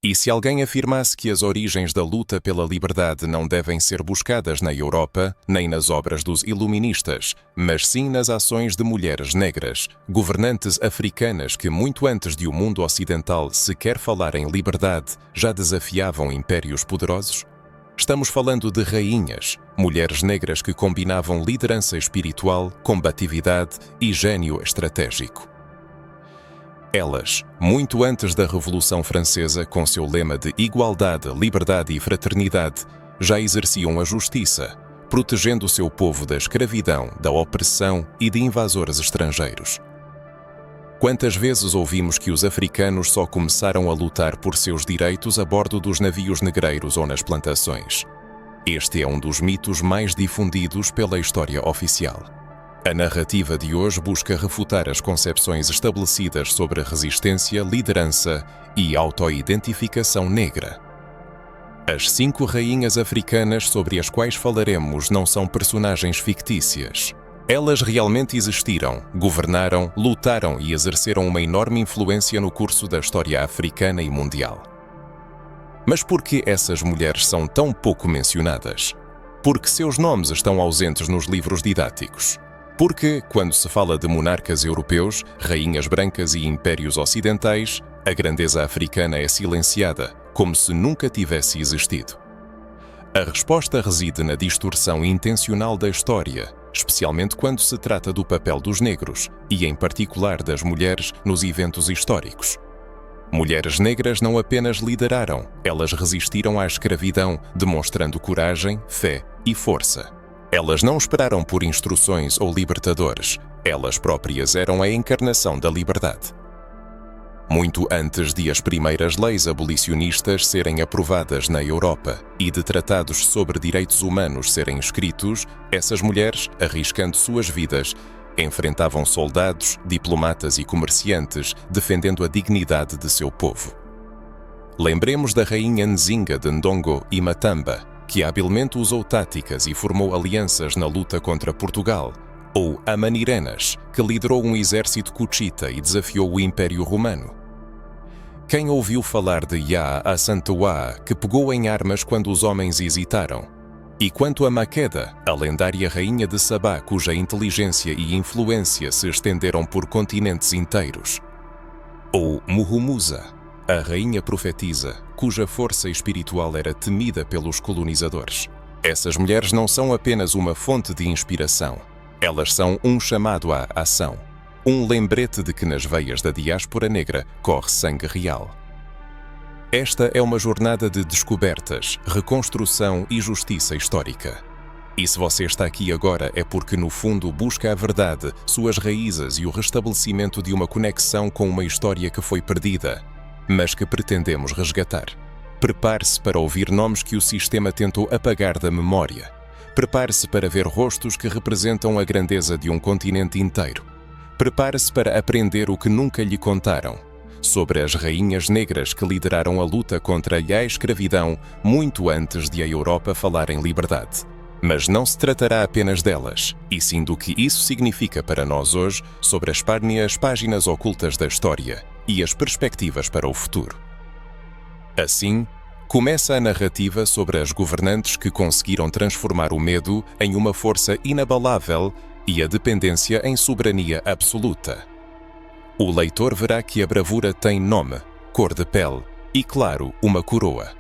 E se alguém afirmasse que as origens da luta pela liberdade não devem ser buscadas na Europa, nem nas obras dos iluministas, mas sim nas ações de mulheres negras, governantes africanas que muito antes de o mundo ocidental sequer falar em liberdade, já desafiavam impérios poderosos? Estamos falando de rainhas, mulheres negras que combinavam liderança espiritual, combatividade e gênio estratégico. Elas, muito antes da Revolução Francesa, com seu lema de igualdade, liberdade e fraternidade, já exerciam a justiça, protegendo o seu povo da escravidão, da opressão e de invasores estrangeiros. Quantas vezes ouvimos que os africanos só começaram a lutar por seus direitos a bordo dos navios negreiros ou nas plantações? Este é um dos mitos mais difundidos pela história oficial. A narrativa de hoje busca refutar as concepções estabelecidas sobre a resistência, liderança e autoidentificação negra. As 5 rainhas africanas sobre as quais falaremos não são personagens fictícias. Elas realmente existiram, governaram, lutaram e exerceram uma enorme influência no curso da história africana e mundial. Mas por que essas mulheres são tão pouco mencionadas? Porque seus nomes estão ausentes nos livros didáticos. Porque, quando se fala de monarcas europeus, rainhas brancas e impérios ocidentais, a grandeza africana é silenciada, como se nunca tivesse existido. A resposta reside na distorção intencional da história, especialmente quando se trata do papel dos negros, e em particular das mulheres nos eventos históricos. Mulheres negras não apenas lideraram, elas resistiram à escravidão, demonstrando coragem, fé e força. Elas não esperaram por instruções ou libertadores, elas próprias eram a encarnação da liberdade. Muito antes de as primeiras leis abolicionistas serem aprovadas na Europa e de tratados sobre direitos humanos serem escritos, essas mulheres, arriscando suas vidas, enfrentavam soldados, diplomatas e comerciantes, defendendo a dignidade de seu povo. Lembremos da rainha Nzinga de Ndongo e Matamba, que habilmente usou táticas e formou alianças na luta contra Portugal, ou Amanirenas, que liderou um exército cuchita e desafiou o Império Romano. Quem ouviu falar de Yaa Asantewaa, que pegou em armas quando os homens hesitaram? E quanto a Makeda, a lendária rainha de Sabá, cuja inteligência e influência se estenderam por continentes inteiros? Ou Muhumuza, a rainha profetisa, cuja força espiritual era temida pelos colonizadores? Essas mulheres não são apenas uma fonte de inspiração, elas são um chamado à ação, um lembrete de que nas veias da diáspora negra corre sangue real. Esta é uma jornada de descobertas, reconstrução e justiça histórica. E se você está aqui agora é porque no fundo busca a verdade, suas raízes e o restabelecimento de uma conexão com uma história que foi perdida, mas que pretendemos resgatar. Prepare-se para ouvir nomes que o sistema tentou apagar da memória. Prepare-se para ver rostos que representam a grandeza de um continente inteiro. Prepare-se para aprender o que nunca lhe contaram, sobre as rainhas negras que lideraram a luta contra a escravidão muito antes de a Europa falar em liberdade. Mas não se tratará apenas delas, e sim do que isso significa para nós hoje sobre as páginas ocultas da história e as perspectivas para o futuro. Assim, começa a narrativa sobre as governantes que conseguiram transformar o medo em uma força inabalável e a dependência em soberania absoluta. O leitor verá que a bravura tem nome, cor de pele e, claro, uma coroa.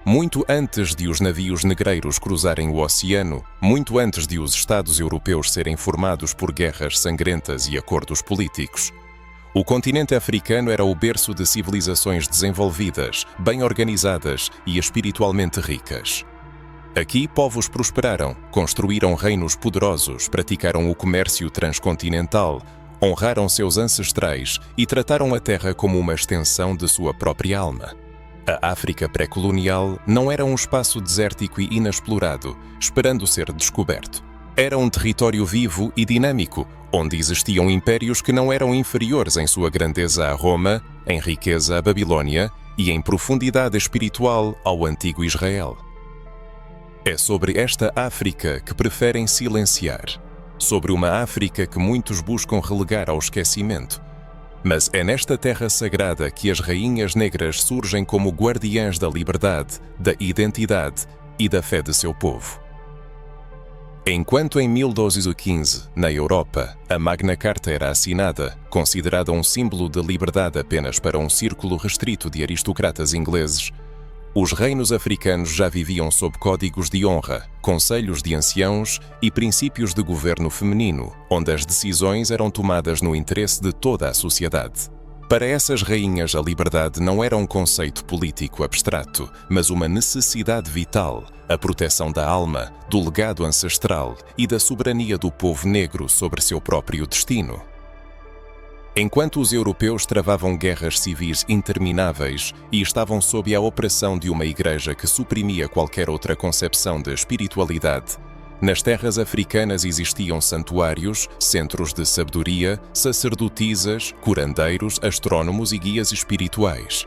Muito antes de os navios negreiros cruzarem o oceano, muito antes de os Estados europeus serem formados por guerras sangrentas e acordos políticos, o continente africano era o berço de civilizações desenvolvidas, bem organizadas e espiritualmente ricas. Aqui, povos prosperaram, construíram reinos poderosos, praticaram o comércio transcontinental, honraram seus ancestrais e trataram a terra como uma extensão de sua própria alma. A África pré-colonial não era um espaço desértico e inexplorado, esperando ser descoberto. Era um território vivo e dinâmico, onde existiam impérios que não eram inferiores em sua grandeza a Roma, em riqueza a Babilônia e em profundidade espiritual ao antigo Israel. É sobre esta África que preferem silenciar, sobre uma África que muitos buscam relegar ao esquecimento, Mas é nesta terra sagrada que as rainhas negras surgem como guardiãs da liberdade, da identidade e da fé de seu povo. Enquanto em 1215, na Europa, a Magna Carta era assinada, considerada um símbolo de liberdade apenas para um círculo restrito de aristocratas ingleses, os reinos africanos já viviam sob códigos de honra, conselhos de anciãos e princípios de governo feminino, onde as decisões eram tomadas no interesse de toda a sociedade. Para essas rainhas, a liberdade não era um conceito político abstrato, mas uma necessidade vital, a proteção da alma, do legado ancestral e da soberania do povo negro sobre seu próprio destino. Enquanto os europeus travavam guerras civis intermináveis e estavam sob a opressão de uma igreja que suprimia qualquer outra concepção de espiritualidade, nas terras africanas existiam santuários, centros de sabedoria, sacerdotisas, curandeiros, astrônomos e guias espirituais.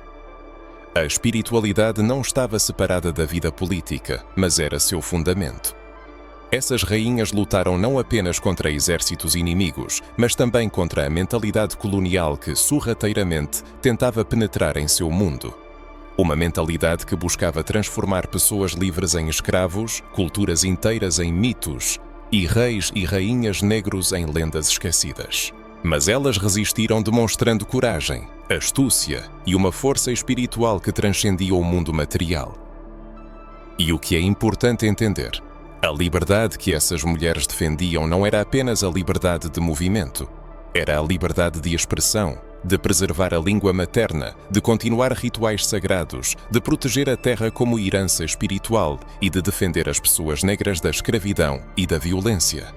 A espiritualidade não estava separada da vida política, mas era seu fundamento. Essas rainhas lutaram não apenas contra exércitos inimigos, mas também contra a mentalidade colonial que, sorrateiramente, tentava penetrar em seu mundo. Uma mentalidade que buscava transformar pessoas livres em escravos, culturas inteiras em mitos e reis e rainhas negros em lendas esquecidas. Mas elas resistiram demonstrando coragem, astúcia e uma força espiritual que transcendia o mundo material. E o que é importante entender: a liberdade que essas mulheres defendiam não era apenas a liberdade de movimento, era a liberdade de expressão, de preservar a língua materna, de continuar rituais sagrados, de proteger a terra como herança espiritual e de defender as pessoas negras da escravidão e da violência.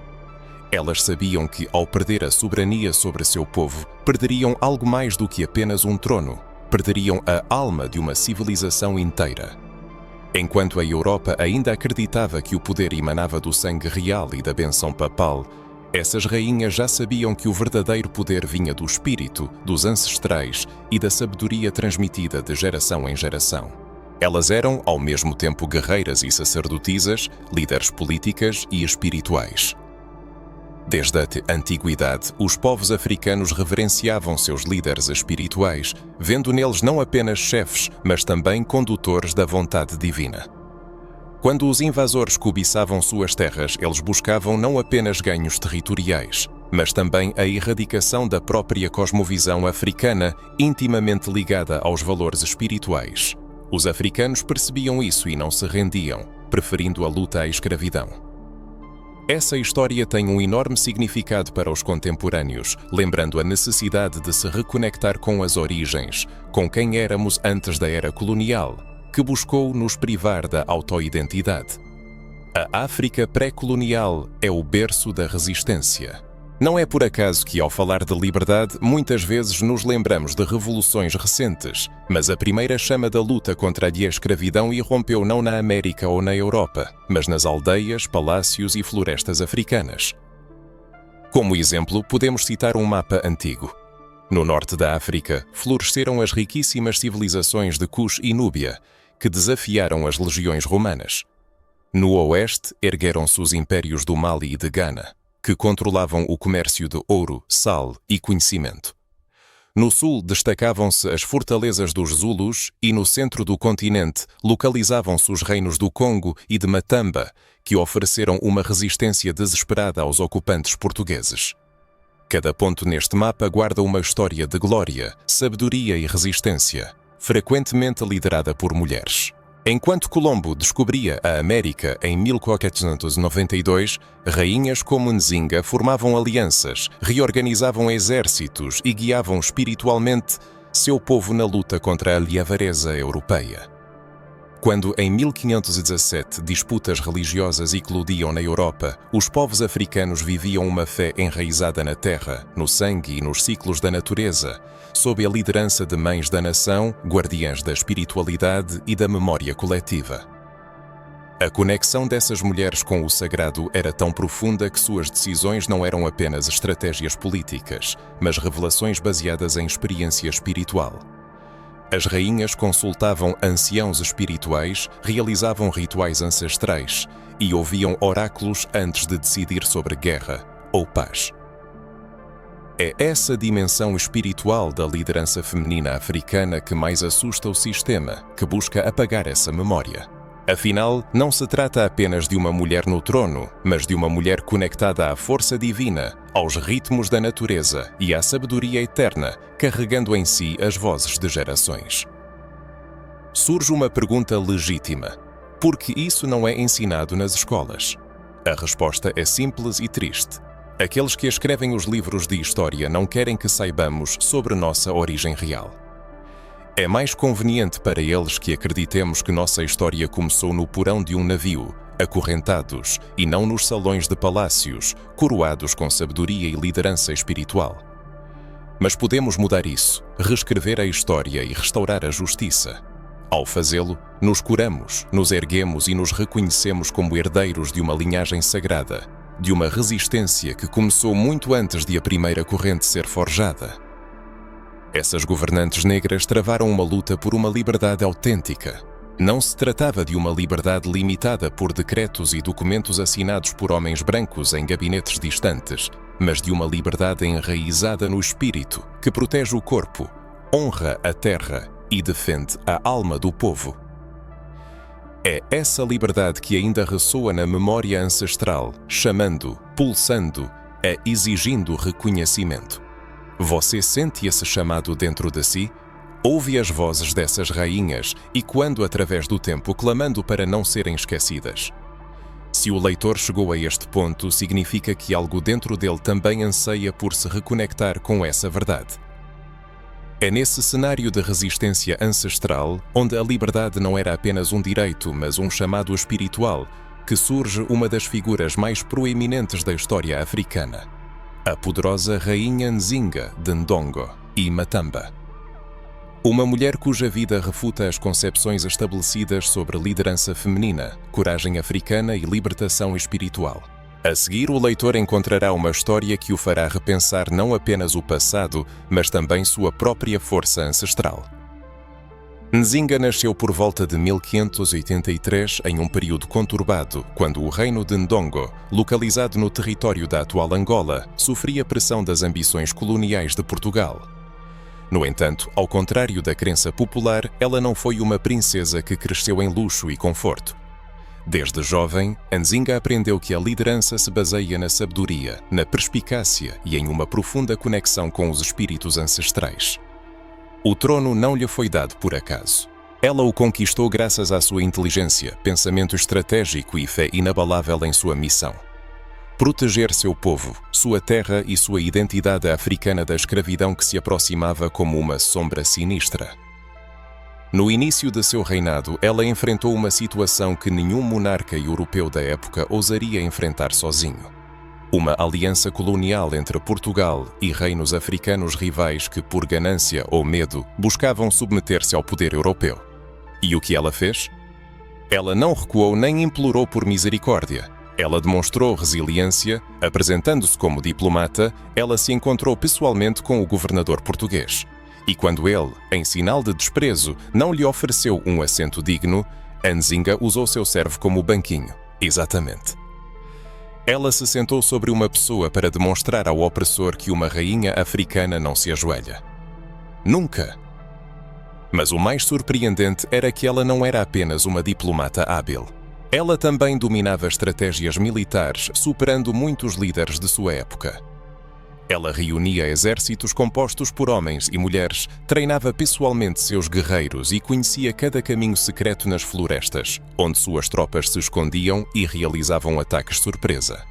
Elas sabiam que, ao perder a soberania sobre seu povo, perderiam algo mais do que apenas um trono, perderiam a alma de uma civilização inteira. Enquanto a Europa ainda acreditava que o poder emanava do sangue real e da bênção papal, essas rainhas já sabiam que o verdadeiro poder vinha do espírito, dos ancestrais e da sabedoria transmitida de geração em geração. Elas eram, ao mesmo tempo, guerreiras e sacerdotisas, líderes políticas e espirituais. Desde a antiguidade, os povos africanos reverenciavam seus líderes espirituais, vendo neles não apenas chefes, mas também condutores da vontade divina. Quando os invasores cobiçavam suas terras, eles buscavam não apenas ganhos territoriais, mas também a erradicação da própria cosmovisão africana, intimamente ligada aos valores espirituais. Os africanos percebiam isso e não se rendiam, preferindo a luta à escravidão. Essa história tem um enorme significado para os contemporâneos, lembrando a necessidade de se reconectar com as origens, com quem éramos antes da era colonial, que buscou nos privar da autoidentidade. A África pré-colonial é o berço da resistência. Não é por acaso que, ao falar de liberdade, muitas vezes nos lembramos de revoluções recentes, mas a primeira chama da luta contra a escravidão irrompeu não na América ou na Europa, mas nas aldeias, palácios e florestas africanas. Como exemplo, podemos citar um mapa antigo. No norte da África, floresceram as riquíssimas civilizações de Kush e Núbia, que desafiaram as legiões romanas. No oeste, ergueram-se os impérios do Mali e de Gana, que controlavam o comércio de ouro, sal e conhecimento. No sul destacavam-se as fortalezas dos Zulus e no centro do continente localizavam-se os reinos do Congo e de Matamba, que ofereceram uma resistência desesperada aos ocupantes portugueses. Cada ponto neste mapa guarda uma história de glória, sabedoria e resistência, frequentemente liderada por mulheres. Enquanto Colombo descobria a América em 1492, rainhas como Nzinga formavam alianças, reorganizavam exércitos e guiavam espiritualmente seu povo na luta contra a avareza europeia. Quando, em 1517, disputas religiosas eclodiam na Europa, os povos africanos viviam uma fé enraizada na terra, no sangue e nos ciclos da natureza, sob a liderança de mães da nação, guardiãs da espiritualidade e da memória coletiva. A conexão dessas mulheres com o sagrado era tão profunda que suas decisões não eram apenas estratégias políticas, mas revelações baseadas em experiência espiritual. As rainhas consultavam anciãos espirituais, realizavam rituais ancestrais e ouviam oráculos antes de decidir sobre guerra ou paz. É essa dimensão espiritual da liderança feminina africana que mais assusta o sistema, que busca apagar essa memória. Afinal, não se trata apenas de uma mulher no trono, mas de uma mulher conectada à força divina, aos ritmos da natureza e à sabedoria eterna, carregando em si as vozes de gerações. Surge uma pergunta legítima: por que isso não é ensinado nas escolas? A resposta é simples e triste. Aqueles que escrevem os livros de história não querem que saibamos sobre nossa origem real. É mais conveniente para eles que acreditemos que nossa história começou no porão de um navio, acorrentados, e não nos salões de palácios, coroados com sabedoria e liderança espiritual. Mas podemos mudar isso, reescrever a história e restaurar a justiça. Ao fazê-lo, nos curamos, nos erguemos e nos reconhecemos como herdeiros de uma linhagem sagrada, de uma resistência que começou muito antes de a primeira corrente ser forjada. Essas governantes negras travaram uma luta por uma liberdade autêntica. Não se tratava de uma liberdade limitada por decretos e documentos assinados por homens brancos em gabinetes distantes, mas de uma liberdade enraizada no espírito, que protege o corpo, honra a terra e defende a alma do povo. É essa liberdade que ainda ressoa na memória ancestral, chamando, pulsando, exigindo reconhecimento. Você sente esse chamado dentro de si? Ouve as vozes dessas rainhas e quando através do tempo clamando para não serem esquecidas. Se o leitor chegou a este ponto, significa que algo dentro dele também anseia por se reconectar com essa verdade. É nesse cenário de resistência ancestral, onde a liberdade não era apenas um direito, mas um chamado espiritual, que surge uma das figuras mais proeminentes da história africana, a poderosa rainha Nzinga de Ndongo e Matamba. Uma mulher cuja vida refuta as concepções estabelecidas sobre liderança feminina, coragem africana e libertação espiritual. A seguir, o leitor encontrará uma história que o fará repensar não apenas o passado, mas também sua própria força ancestral. Nzinga nasceu por volta de 1583 em um período conturbado, quando o reino de Ndongo, localizado no território da atual Angola, sofria pressão das ambições coloniais de Portugal. No entanto, ao contrário da crença popular, ela não foi uma princesa que cresceu em luxo e conforto. Desde jovem, Nzinga aprendeu que a liderança se baseia na sabedoria, na perspicácia e em uma profunda conexão com os espíritos ancestrais. O trono não lhe foi dado por acaso. Ela o conquistou graças à sua inteligência, pensamento estratégico e fé inabalável em sua missão: proteger seu povo, sua terra e sua identidade africana da escravidão que se aproximava como uma sombra sinistra. No início de seu reinado, ela enfrentou uma situação que nenhum monarca europeu da época ousaria enfrentar sozinho. Uma aliança colonial entre Portugal e reinos africanos rivais que, por ganância ou medo, buscavam submeter-se ao poder europeu. E o que ela fez? Ela não recuou nem implorou por misericórdia. Ela demonstrou resiliência, apresentando-se como diplomata, ela se encontrou pessoalmente com o governador português. E quando ele, em sinal de desprezo, não lhe ofereceu um assento digno, Nzinga usou seu servo como banquinho. Exatamente. Ela se sentou sobre uma pessoa para demonstrar ao opressor que uma rainha africana não se ajoelha. Nunca! Mas o mais surpreendente era que ela não era apenas uma diplomata hábil. Ela também dominava estratégias militares, superando muitos líderes de sua época. Ela reunia exércitos compostos por homens e mulheres, treinava pessoalmente seus guerreiros e conhecia cada caminho secreto nas florestas, onde suas tropas se escondiam e realizavam ataques surpresa.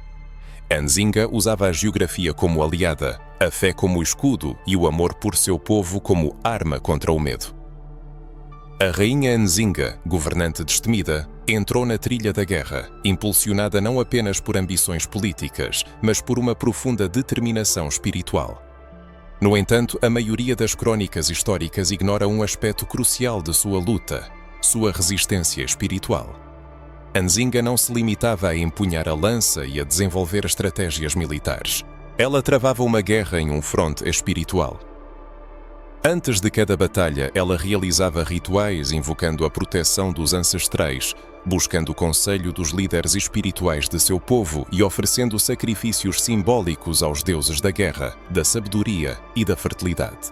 Nzinga usava a geografia como aliada, a fé como escudo e o amor por seu povo como arma contra o medo. A rainha Nzinga, governante destemida, entrou na trilha da guerra, impulsionada não apenas por ambições políticas, mas por uma profunda determinação espiritual. No entanto, a maioria das crônicas históricas ignora um aspecto crucial de sua luta: sua resistência espiritual. Nzinga não se limitava a empunhar a lança e a desenvolver estratégias militares. Ela travava uma guerra em um fronte espiritual. Antes de cada batalha, ela realizava rituais invocando a proteção dos ancestrais, buscando o conselho dos líderes espirituais de seu povo e oferecendo sacrifícios simbólicos aos deuses da guerra, da sabedoria e da fertilidade.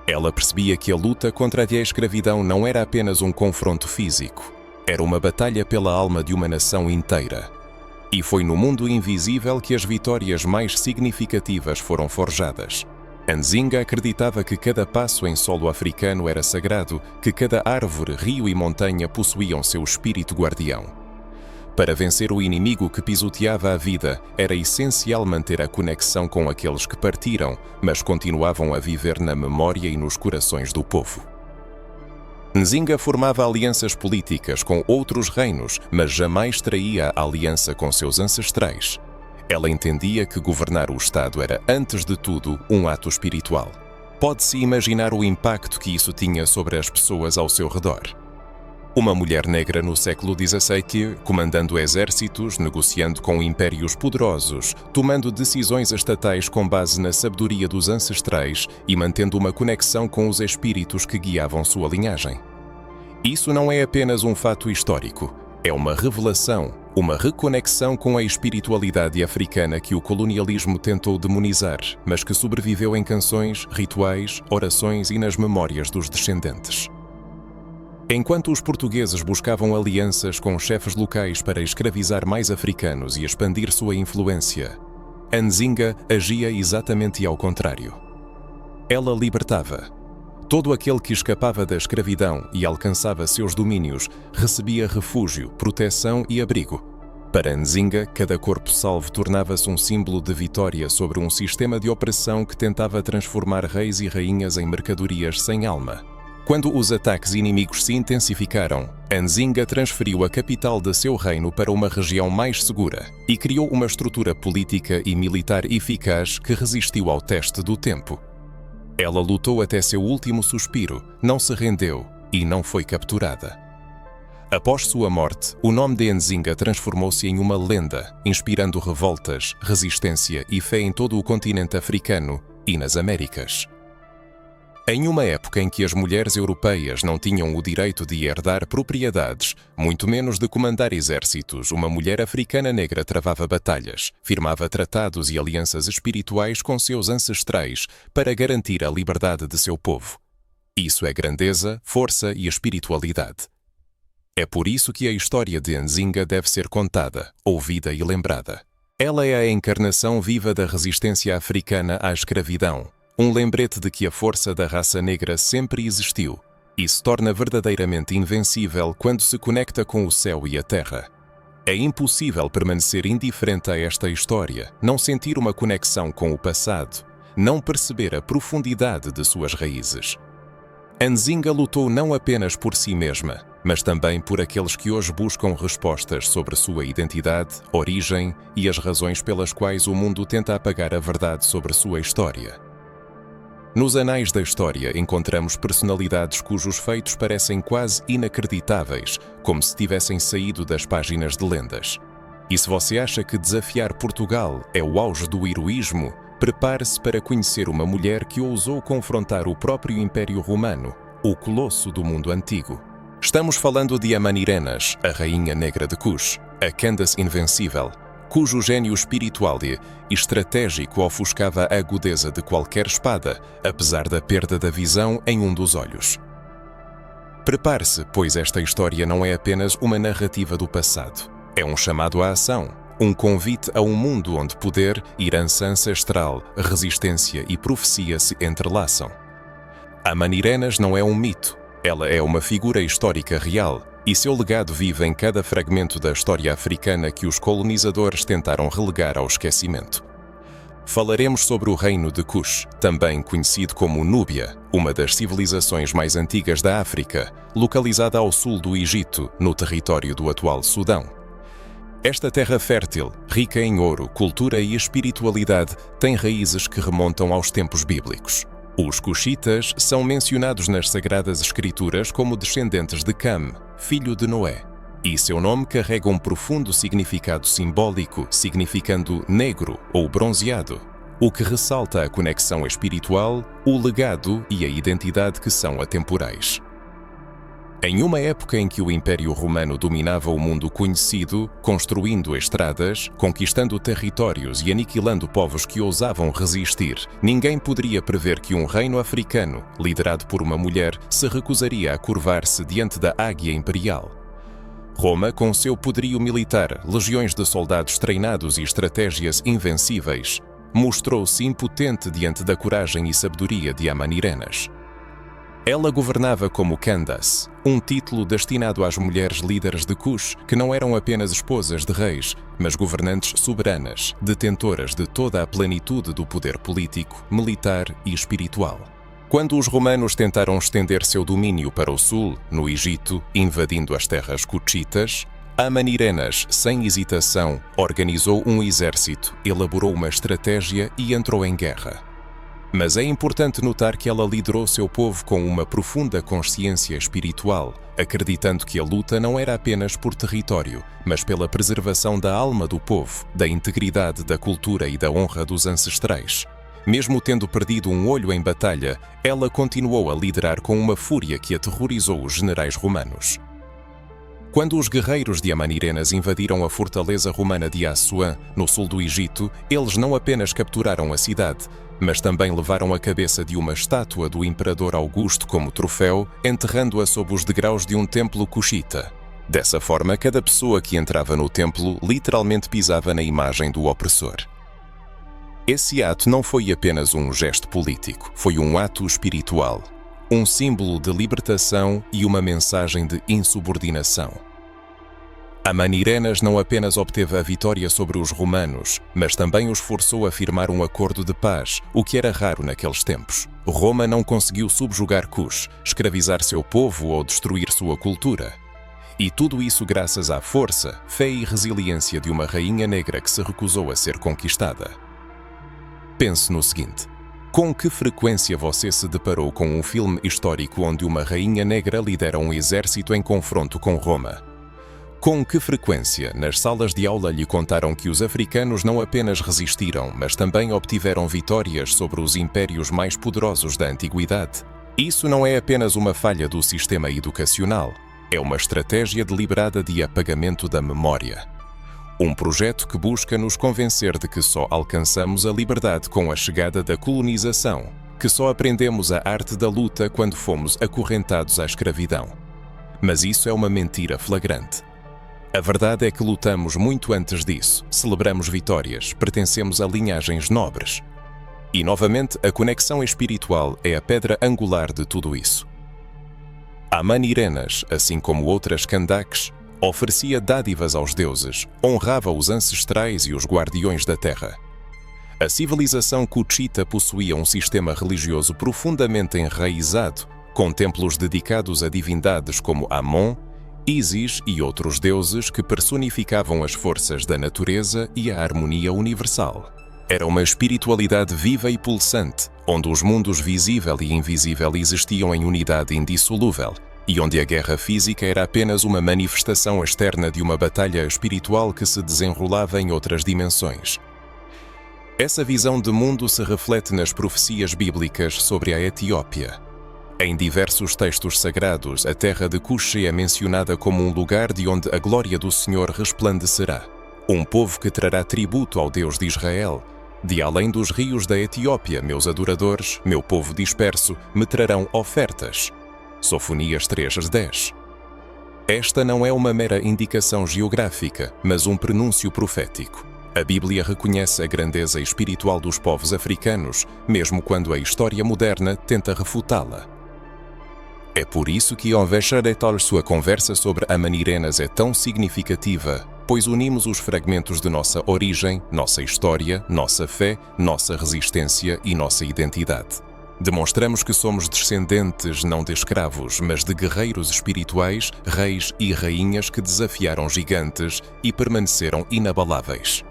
Ela percebia que a luta contra a escravidão não era apenas um confronto físico, era uma batalha pela alma de uma nação inteira. E foi no mundo invisível que as vitórias mais significativas foram forjadas. Nzinga acreditava que cada passo em solo africano era sagrado, que cada árvore, rio e montanha possuíam seu espírito guardião. Para vencer o inimigo que pisoteava a vida, era essencial manter a conexão com aqueles que partiram, mas continuavam a viver na memória e nos corações do povo. Nzinga formava alianças políticas com outros reinos, mas jamais traía a aliança com seus ancestrais. Ela entendia que governar o Estado era, antes de tudo, um ato espiritual. Pode-se imaginar o impacto que isso tinha sobre as pessoas ao seu redor. Uma mulher negra no século XVII, comandando exércitos, negociando com impérios poderosos, tomando decisões estatais com base na sabedoria dos ancestrais e mantendo uma conexão com os espíritos que guiavam sua linhagem. Isso não é apenas um fato histórico, é uma revelação, uma reconexão com a espiritualidade africana que o colonialismo tentou demonizar, mas que sobreviveu em canções, rituais, orações e nas memórias dos descendentes. Enquanto os portugueses buscavam alianças com chefes locais para escravizar mais africanos e expandir sua influência, Nzinga agia exatamente ao contrário. Ela libertava. Todo aquele que escapava da escravidão e alcançava seus domínios recebia refúgio, proteção e abrigo. Para Nzinga, cada corpo salvo tornava-se um símbolo de vitória sobre um sistema de opressão que tentava transformar reis e rainhas em mercadorias sem alma. Quando os ataques inimigos se intensificaram, Nzinga transferiu a capital de seu reino para uma região mais segura e criou uma estrutura política e militar eficaz que resistiu ao teste do tempo. Ela lutou até seu último suspiro, não se rendeu e não foi capturada. Após sua morte, o nome de Nzinga transformou-se em uma lenda, inspirando revoltas, resistência e fé em todo o continente africano e nas Américas. Em uma época em que as mulheres europeias não tinham o direito de herdar propriedades, muito menos de comandar exércitos, uma mulher africana negra travava batalhas, firmava tratados e alianças espirituais com seus ancestrais para garantir a liberdade de seu povo. Isso é grandeza, força e espiritualidade. É por isso que a história de Nzinga deve ser contada, ouvida e lembrada. Ela é a encarnação viva da resistência africana à escravidão, um lembrete de que a força da raça negra sempre existiu e se torna verdadeiramente invencível quando se conecta com o céu e a terra. É impossível permanecer indiferente a esta história, não sentir uma conexão com o passado, não perceber a profundidade de suas raízes. Nzinga lutou não apenas por si mesma, mas também por aqueles que hoje buscam respostas sobre sua identidade, origem e as razões pelas quais o mundo tenta apagar a verdade sobre sua história. Nos anais da história encontramos personalidades cujos feitos parecem quase inacreditáveis, como se tivessem saído das páginas de lendas. E se você acha que desafiar Portugal é o auge do heroísmo, prepare-se para conhecer uma mulher que ousou confrontar o próprio Império Romano, o colosso do mundo antigo. Estamos falando de Amanirenas, a rainha negra de Kush, a Candace Invencível, cujo gênio espiritual e estratégico ofuscava a agudeza de qualquer espada, apesar da perda da visão em um dos olhos. Prepare-se, pois esta história não é apenas uma narrativa do passado. É um chamado à ação, um convite a um mundo onde poder, herança ancestral, resistência e profecia se entrelaçam. Amanirenas não é um mito, ela é uma figura histórica real, e seu legado vive em cada fragmento da história africana que os colonizadores tentaram relegar ao esquecimento. Falaremos sobre o reino de Kush, também conhecido como Núbia, uma das civilizações mais antigas da África, localizada ao sul do Egito, no território do atual Sudão. Esta terra fértil, rica em ouro, cultura e espiritualidade, tem raízes que remontam aos tempos bíblicos. Os Cushitas são mencionados nas Sagradas Escrituras como descendentes de Cam, filho de Noé, e seu nome carrega um profundo significado simbólico, significando negro ou bronzeado, o que ressalta a conexão espiritual, o legado e a identidade que são atemporais. Em uma época em que o Império Romano dominava o mundo conhecido, construindo estradas, conquistando territórios e aniquilando povos que ousavam resistir, ninguém poderia prever que um reino africano, liderado por uma mulher, se recusaria a curvar-se diante da águia imperial. Roma, com seu poderio militar, legiões de soldados treinados e estratégias invencíveis, mostrou-se impotente diante da coragem e sabedoria de Amanirenas. Ela governava como Candace, um título destinado às mulheres líderes de Cush, que não eram apenas esposas de reis, mas governantes soberanas, detentoras de toda a plenitude do poder político, militar e espiritual. Quando os romanos tentaram estender seu domínio para o sul, no Egito, invadindo as terras cutitas, Amanirenas, sem hesitação, organizou um exército, elaborou uma estratégia e entrou em guerra. Mas é importante notar que ela liderou seu povo com uma profunda consciência espiritual, acreditando que a luta não era apenas por território, mas pela preservação da alma do povo, da integridade da cultura e da honra dos ancestrais. Mesmo tendo perdido um olho em batalha, ela continuou a liderar com uma fúria que aterrorizou os generais romanos. Quando os guerreiros de Amanirenas invadiram a fortaleza romana de Assuã, no sul do Egito, eles não apenas capturaram a cidade, mas também levaram a cabeça de uma estátua do imperador Augusto como troféu, enterrando-a sob os degraus de um templo cuxita. Dessa forma, cada pessoa que entrava no templo literalmente pisava na imagem do opressor. Esse ato não foi apenas um gesto político, foi um ato espiritual, um símbolo de libertação e uma mensagem de insubordinação. Amanirenas não apenas obteve a vitória sobre os romanos, mas também os forçou a firmar um acordo de paz, o que era raro naqueles tempos. Roma não conseguiu subjugar Cush, escravizar seu povo ou destruir sua cultura. E tudo isso graças à força, fé e resiliência de uma rainha negra que se recusou a ser conquistada. Pense no seguinte: com que frequência você se deparou com um filme histórico onde uma rainha negra lidera um exército em confronto com Roma? Com que frequência nas salas de aula lhe contaram que os africanos não apenas resistiram, mas também obtiveram vitórias sobre os impérios mais poderosos da antiguidade? Isso não é apenas uma falha do sistema educacional, é uma estratégia deliberada de apagamento da memória. Um projeto que busca nos convencer de que só alcançamos a liberdade com a chegada da colonização, que só aprendemos a arte da luta quando fomos acorrentados à escravidão. Mas isso é uma mentira flagrante. A verdade é que lutamos muito antes disso, celebramos vitórias, pertencemos a linhagens nobres. E, novamente, a conexão espiritual é a pedra angular de tudo isso. Amanirenas, assim como outras Candaques, oferecia dádivas aos deuses, honrava os ancestrais e os guardiões da terra. A civilização cuxita possuía um sistema religioso profundamente enraizado, com templos dedicados a divindades como Amon, Ísis e outros deuses que personificavam as forças da natureza e a harmonia universal. Era uma espiritualidade viva e pulsante, onde os mundos visível e invisível existiam em unidade indissolúvel, e onde a guerra física era apenas uma manifestação externa de uma batalha espiritual que se desenrolava em outras dimensões. Essa visão de mundo se reflete nas profecias bíblicas sobre a Etiópia. Em diversos textos sagrados, a terra de Cush é mencionada como um lugar de onde a glória do Senhor resplandecerá. Um povo que trará tributo ao Deus de Israel. De além dos rios da Etiópia, meus adoradores, meu povo disperso, me trarão ofertas. Sofonias 3:10. Esta não é uma mera indicação geográfica, mas um prenúncio profético. A Bíblia reconhece a grandeza espiritual dos povos africanos, mesmo quando a história moderna tenta refutá-la. É por isso que Onvesharetol, sua conversa sobre Amanirenas é tão significativa, pois unimos os fragmentos de nossa origem, nossa história, nossa fé, nossa resistência e nossa identidade. Demonstramos que somos descendentes não de escravos, mas de guerreiros espirituais, reis e rainhas que desafiaram gigantes e permaneceram inabaláveis.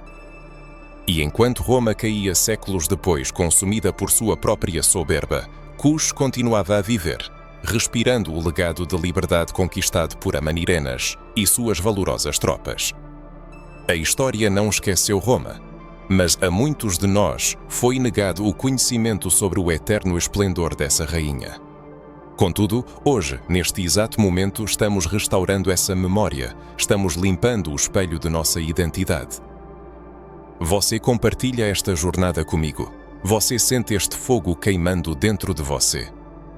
E enquanto Roma caía séculos depois, consumida por sua própria soberba, Cush continuava a viver, respirando o legado de liberdade conquistado por Amanirenas e suas valorosas tropas. A história não esqueceu Roma, mas a muitos de nós foi negado o conhecimento sobre o eterno esplendor dessa rainha. Contudo, hoje, neste exato momento, estamos restaurando essa memória, estamos limpando o espelho de nossa identidade. Você compartilha esta jornada comigo. Você sente este fogo queimando dentro de você.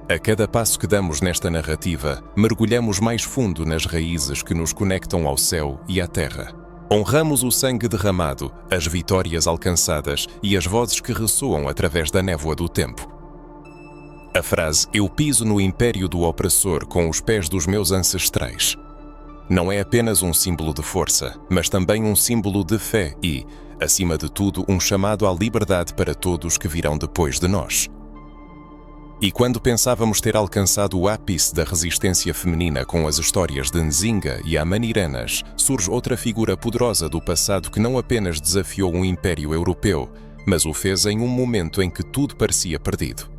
A cada passo que damos nesta narrativa, mergulhamos mais fundo nas raízes que nos conectam ao céu e à terra. Honramos o sangue derramado, as vitórias alcançadas e as vozes que ressoam através da névoa do tempo. A frase "eu piso no império do opressor com os pés dos meus ancestrais" não é apenas um símbolo de força, mas também um símbolo de fé e, acima de tudo, um chamado à liberdade para todos que virão depois de nós. E quando pensávamos ter alcançado o ápice da resistência feminina com as histórias de Nzinga e Amaniranas, surge outra figura poderosa do passado que não apenas desafiou um império europeu, mas o fez em um momento em que tudo parecia perdido.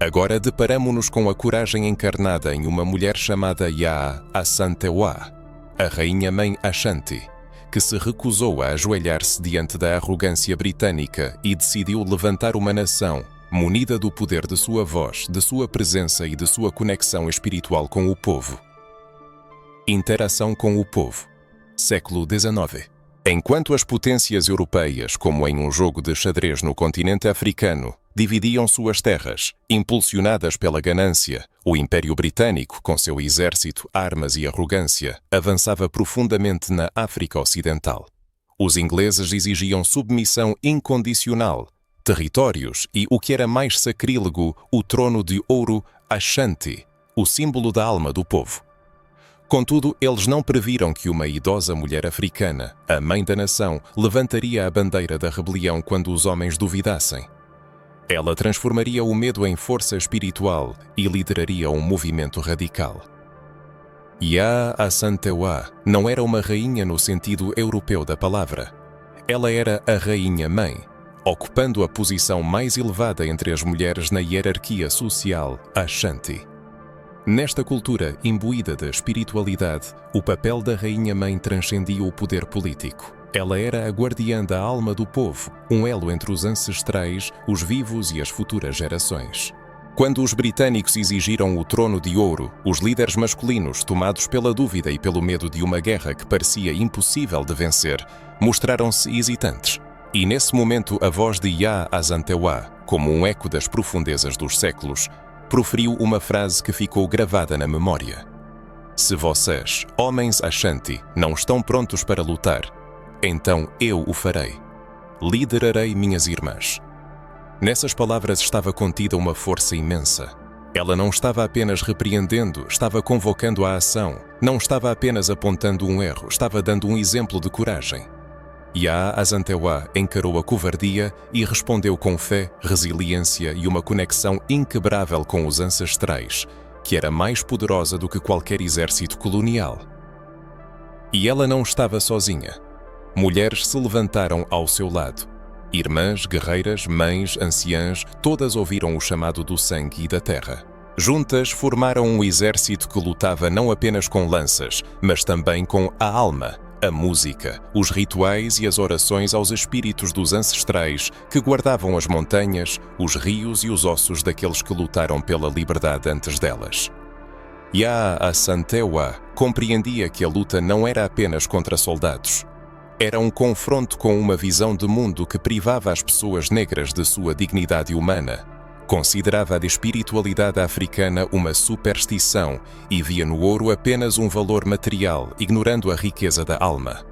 Agora deparamo-nos com a coragem encarnada em uma mulher chamada Yaa Asantewaa, a rainha-mãe Ashanti, que se recusou a ajoelhar-se diante da arrogância britânica e decidiu levantar uma nação munida do poder de sua voz, de sua presença e de sua conexão espiritual com o povo. Interação com o povo. Século XIX. Enquanto as potências europeias, como em um jogo de xadrez no continente africano, dividiam suas terras, impulsionadas pela ganância, o Império Britânico, com seu exército, armas e arrogância, avançava profundamente na África Ocidental. Os ingleses exigiam submissão incondicional, territórios e, o que era mais sacrílego, o trono de ouro Ashanti, o símbolo da alma do povo. Contudo, eles não previram que uma idosa mulher africana, a mãe da nação, levantaria a bandeira da rebelião quando os homens duvidassem. Ela transformaria o medo em força espiritual e lideraria um movimento radical. Yaa Asantewaa não era uma rainha no sentido europeu da palavra. Ela era a rainha-mãe, ocupando a posição mais elevada entre as mulheres na hierarquia social Ashanti. Nesta cultura imbuída de espiritualidade, o papel da rainha-mãe transcendia o poder político. Ela era a guardiã da alma do povo, um elo entre os ancestrais, os vivos e as futuras gerações. Quando os britânicos exigiram o trono de ouro, os líderes masculinos, tomados pela dúvida e pelo medo de uma guerra que parecia impossível de vencer, mostraram-se hesitantes. E nesse momento a voz de Yaa Asantewaa, como um eco das profundezas dos séculos, proferiu uma frase que ficou gravada na memória. Se vocês, homens Ashanti, não estão prontos para lutar, então eu o farei. Liderarei minhas irmãs. Nessas palavras estava contida uma força imensa. Ela não estava apenas repreendendo, estava convocando a ação. Não estava apenas apontando um erro, estava dando um exemplo de coragem. Yaa Asantewaa encarou a covardia e respondeu com fé, resiliência e uma conexão inquebrável com os ancestrais, que era mais poderosa do que qualquer exército colonial. E ela não estava sozinha. Mulheres se levantaram ao seu lado. Irmãs, guerreiras, mães, anciãs, todas ouviram o chamado do sangue e da terra. Juntas formaram um exército que lutava não apenas com lanças, mas também com a alma, a música, os rituais e as orações aos espíritos dos ancestrais que guardavam as montanhas, os rios e os ossos daqueles que lutaram pela liberdade antes delas. Yaa Asantewaa compreendia que a luta não era apenas contra soldados. Era um confronto com uma visão de mundo que privava as pessoas negras de sua dignidade humana. Considerava a espiritualidade africana uma superstição e via no ouro apenas um valor material, ignorando a riqueza da alma.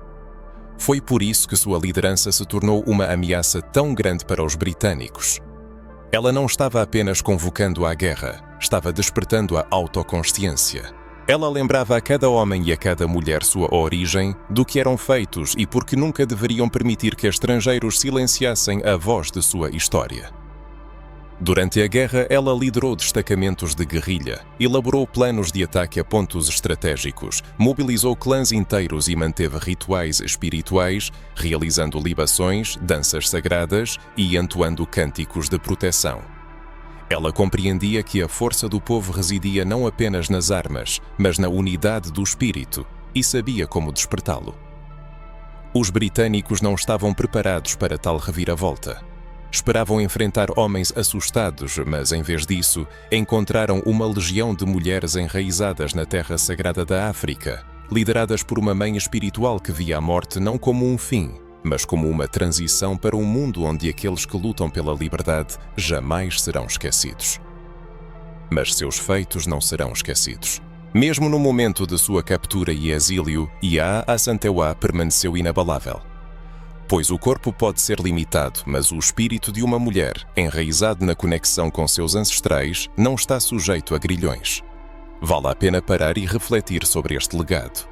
Foi por isso que sua liderança se tornou uma ameaça tão grande para os britânicos. Ela não estava apenas convocando à guerra, estava despertando a autoconsciência. Ela lembrava a cada homem e a cada mulher sua origem, do que eram feitos e porque nunca deveriam permitir que estrangeiros silenciassem a voz de sua história. Durante a guerra, ela liderou destacamentos de guerrilha, elaborou planos de ataque a pontos estratégicos, mobilizou clãs inteiros e manteve rituais espirituais, realizando libações, danças sagradas e entoando cânticos de proteção. Ela compreendia que a força do povo residia não apenas nas armas, mas na unidade do espírito, e sabia como despertá-lo. Os britânicos não estavam preparados para tal reviravolta. Esperavam enfrentar homens assustados, mas em vez disso, encontraram uma legião de mulheres enraizadas na terra sagrada da África, lideradas por uma mãe espiritual que via a morte não como um fim, mas como uma transição para um mundo onde aqueles que lutam pela liberdade jamais serão esquecidos. Mas seus feitos não serão esquecidos. Mesmo no momento de sua captura e exílio, Yaa Asantewaa permaneceu inabalável. Pois o corpo pode ser limitado, mas o espírito de uma mulher, enraizado na conexão com seus ancestrais, não está sujeito a grilhões. Vale a pena parar e refletir sobre este legado.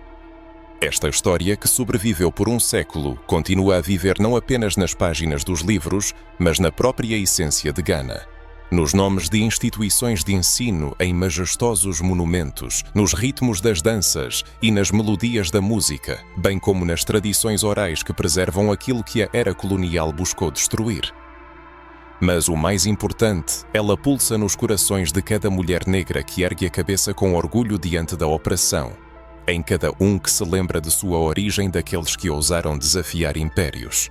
Esta história, que sobreviveu por um século, continua a viver não apenas nas páginas dos livros, mas na própria essência de Ghana. Nos nomes de instituições de ensino, em majestosos monumentos, nos ritmos das danças e nas melodias da música, bem como nas tradições orais que preservam aquilo que a era colonial buscou destruir. Mas o mais importante, ela pulsa nos corações de cada mulher negra que ergue a cabeça com orgulho diante da opressão, em cada um que se lembra de sua origem daqueles que ousaram desafiar impérios.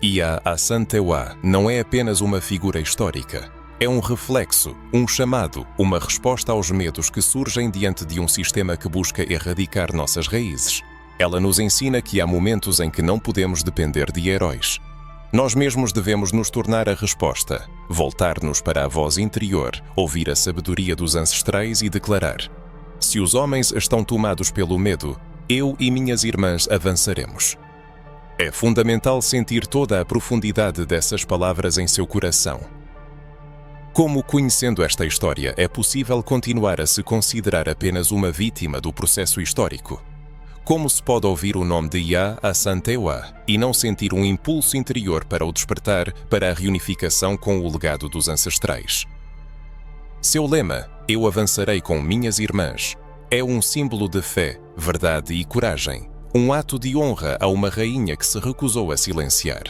Yaa Asantewaa não é apenas uma figura histórica. É um reflexo, um chamado, uma resposta aos medos que surgem diante de um sistema que busca erradicar nossas raízes. Ela nos ensina que há momentos em que não podemos depender de heróis. Nós mesmos devemos nos tornar a resposta, voltar-nos para a voz interior, ouvir a sabedoria dos ancestrais e declarar: se os homens estão tomados pelo medo, eu e minhas irmãs avançaremos. É fundamental sentir toda a profundidade dessas palavras em seu coração. Como, conhecendo esta história, é possível continuar a se considerar apenas uma vítima do processo histórico? Como se pode ouvir o nome de Yaa Asantewaa e não sentir um impulso interior para o despertar para a reunificação com o legado dos ancestrais? Seu lema, "Eu avançarei com minhas irmãs", é um símbolo de fé, verdade e coragem. Um ato de honra a uma rainha que se recusou a silenciar.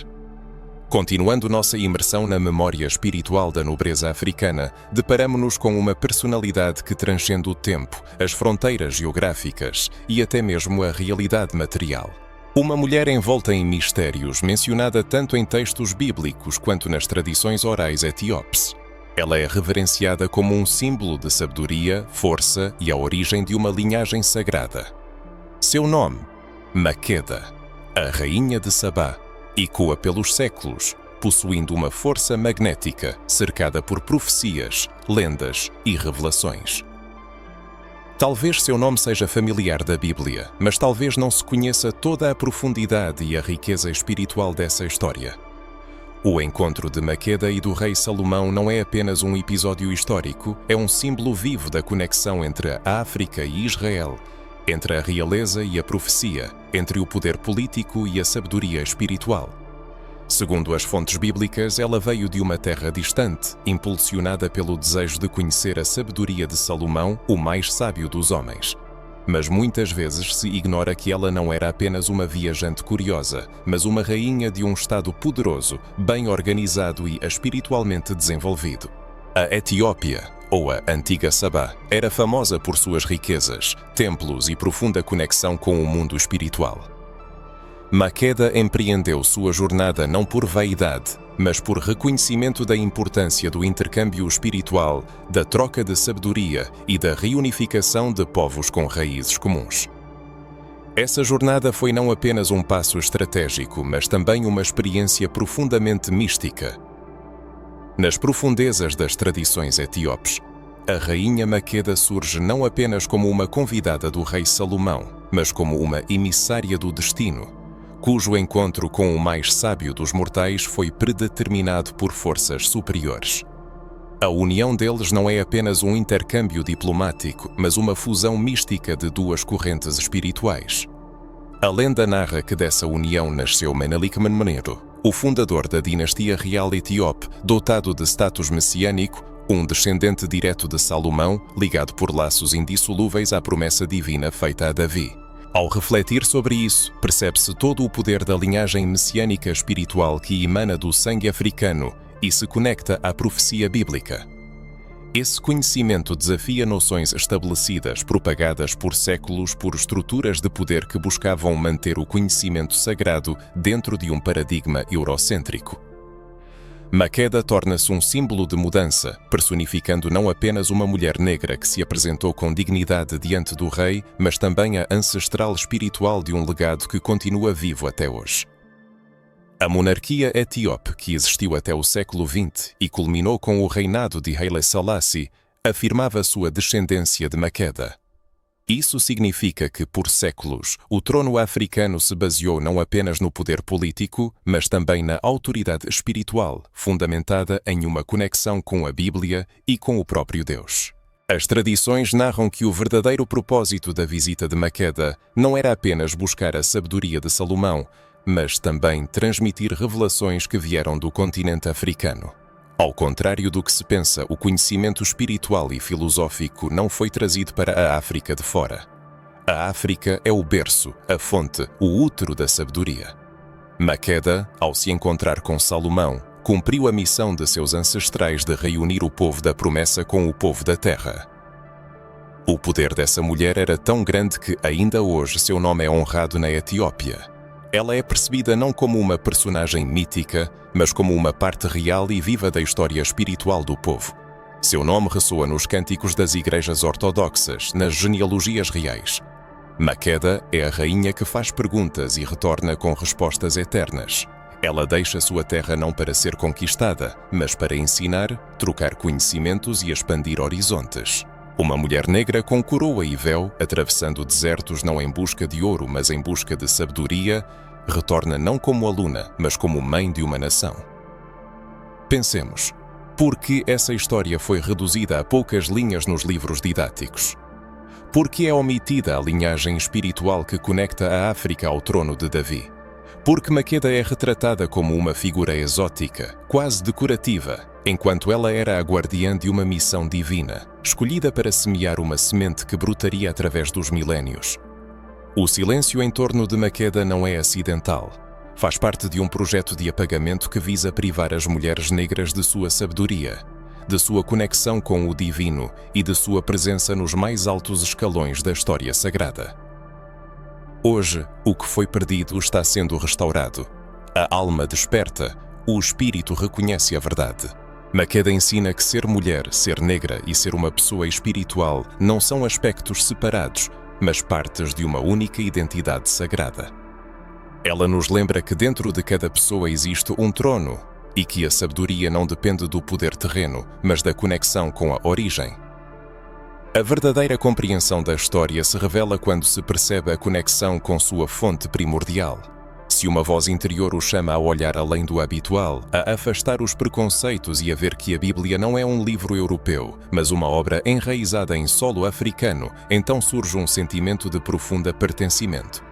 Continuando nossa imersão na memória espiritual da nobreza africana, deparamo-nos com uma personalidade que transcende o tempo, as fronteiras geográficas e até mesmo a realidade material. Uma mulher envolta em mistérios, mencionada tanto em textos bíblicos quanto nas tradições orais etíopes. Ela é reverenciada como um símbolo de sabedoria, força e a origem de uma linhagem sagrada. Seu nome, Makeda, a Rainha de Sabá, ecoa pelos séculos, possuindo uma força magnética cercada por profecias, lendas e revelações. Talvez seu nome seja familiar da Bíblia, mas talvez não se conheça toda a profundidade e a riqueza espiritual dessa história. O encontro de Makeda e do rei Salomão não é apenas um episódio histórico, é um símbolo vivo da conexão entre a África e Israel, entre a realeza e a profecia, entre o poder político e a sabedoria espiritual. Segundo as fontes bíblicas, ela veio de uma terra distante, impulsionada pelo desejo de conhecer a sabedoria de Salomão, o mais sábio dos homens. Mas muitas vezes se ignora que ela não era apenas uma viajante curiosa, mas uma rainha de um estado poderoso, bem organizado e espiritualmente desenvolvido. A Etiópia, ou a antiga Sabá, era famosa por suas riquezas, templos e profunda conexão com o mundo espiritual. Makeda empreendeu sua jornada não por vaidade, mas por reconhecimento da importância do intercâmbio espiritual, da troca de sabedoria e da reunificação de povos com raízes comuns. Essa jornada foi não apenas um passo estratégico, mas também uma experiência profundamente mística. Nas profundezas das tradições etíopes, a rainha Makeda surge não apenas como uma convidada do rei Salomão, mas como uma emissária do destino, cujo encontro com o mais sábio dos mortais foi predeterminado por forças superiores. A união deles não é apenas um intercâmbio diplomático, mas uma fusão mística de duas correntes espirituais. A lenda narra que dessa união nasceu Menelik Menmnero, o fundador da dinastia real etíope, dotado de status messiânico, um descendente direto de Salomão, ligado por laços indissolúveis à promessa divina feita a Davi. Ao refletir sobre isso, percebe-se todo o poder da linhagem messiânica espiritual que emana do sangue africano e se conecta à profecia bíblica. Esse conhecimento desafia noções estabelecidas, propagadas por séculos por estruturas de poder que buscavam manter o conhecimento sagrado dentro de um paradigma eurocêntrico. Makeda torna-se um símbolo de mudança, personificando não apenas uma mulher negra que se apresentou com dignidade diante do rei, mas também a ancestral espiritual de um legado que continua vivo até hoje. A monarquia etíope, que existiu até o século XX e culminou com o reinado de Haile Selassie, afirmava sua descendência de Makeda. Isso significa que, por séculos, o trono africano se baseou não apenas no poder político, mas também na autoridade espiritual, fundamentada em uma conexão com a Bíblia e com o próprio Deus. As tradições narram que o verdadeiro propósito da visita de Makeda não era apenas buscar a sabedoria de Salomão, mas também transmitir revelações que vieram do continente africano. Ao contrário do que se pensa, o conhecimento espiritual e filosófico não foi trazido para a África de fora. A África é o berço, a fonte, o útero da sabedoria. Makeda, ao se encontrar com Salomão, cumpriu a missão de seus ancestrais de reunir o povo da promessa com o povo da terra. O poder dessa mulher era tão grande que ainda hoje seu nome é honrado na Etiópia. Ela é percebida não como uma personagem mítica, mas como uma parte real e viva da história espiritual do povo. Seu nome ressoa nos cânticos das igrejas ortodoxas, nas genealogias reais. Makeda é a rainha que faz perguntas e retorna com respostas eternas. Ela deixa sua terra não para ser conquistada, mas para ensinar, trocar conhecimentos e expandir horizontes. Uma mulher negra com coroa e véu, atravessando desertos não em busca de ouro, mas em busca de sabedoria, retorna não como aluna, mas como mãe de uma nação. Pensemos, por que essa história foi reduzida a poucas linhas nos livros didáticos? Por que é omitida a linhagem espiritual que conecta a África ao trono de Davi? Porque Makeda é retratada como uma figura exótica, quase decorativa, enquanto ela era a guardiã de uma missão divina, escolhida para semear uma semente que brotaria através dos milénios. O silêncio em torno de Makeda não é acidental. Faz parte de um projeto de apagamento que visa privar as mulheres negras de sua sabedoria, de sua conexão com o divino e de sua presença nos mais altos escalões da história sagrada. Hoje, o que foi perdido está sendo restaurado. A alma desperta, o espírito reconhece a verdade. Makeda ensina que ser mulher, ser negra e ser uma pessoa espiritual não são aspectos separados, mas partes de uma única identidade sagrada. Ela nos lembra que dentro de cada pessoa existe um trono e que a sabedoria não depende do poder terreno, mas da conexão com a origem. A verdadeira compreensão da história se revela quando se percebe a conexão com sua fonte primordial. Se uma voz interior o chama a olhar além do habitual, a afastar os preconceitos e a ver que a Bíblia não é um livro europeu, mas uma obra enraizada em solo africano, então surge um sentimento de profunda pertencimento.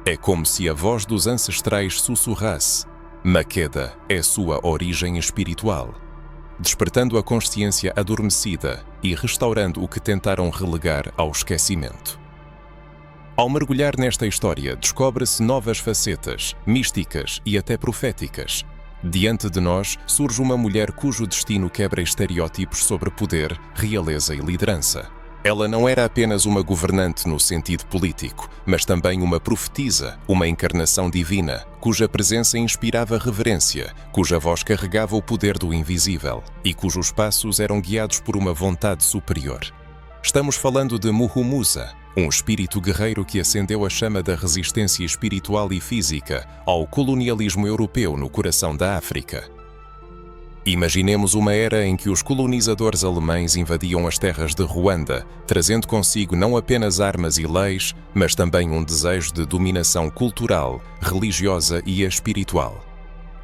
É como se a voz dos ancestrais sussurrasse: Makeda é sua origem espiritual, despertando a consciência adormecida e restaurando o que tentaram relegar ao esquecimento. Ao mergulhar nesta história, descobre-se novas facetas, místicas e até proféticas. Diante de nós surge uma mulher cujo destino quebra estereótipos sobre poder, realeza e liderança. Ela não era apenas uma governante no sentido político, mas também uma profetisa, uma encarnação divina, cuja presença inspirava reverência, cuja voz carregava o poder do invisível e cujos passos eram guiados por uma vontade superior. Estamos falando de Muhumuza, um espírito guerreiro que acendeu a chama da resistência espiritual e física ao colonialismo europeu no coração da África. Imaginemos uma era em que os colonizadores alemães invadiam as terras de Ruanda, trazendo consigo não apenas armas e leis, mas também um desejo de dominação cultural, religiosa e espiritual.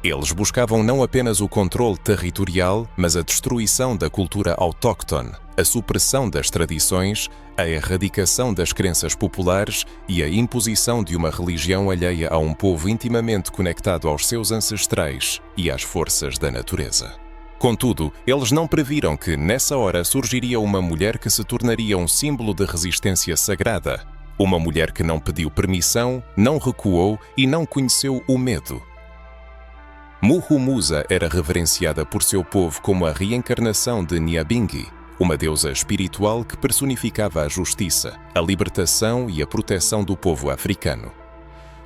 Eles buscavam não apenas o controle territorial, mas a destruição da cultura autóctone, a supressão das tradições, a erradicação das crenças populares e a imposição de uma religião alheia a um povo intimamente conectado aos seus ancestrais e às forças da natureza. Contudo, eles não previram que, nessa hora, surgiria uma mulher que se tornaria um símbolo de resistência sagrada. Uma mulher que não pediu permissão, não recuou e não conheceu o medo. Muhumuza era reverenciada por seu povo como a reencarnação de Nyabingi, uma deusa espiritual que personificava a justiça, a libertação e a proteção do povo africano.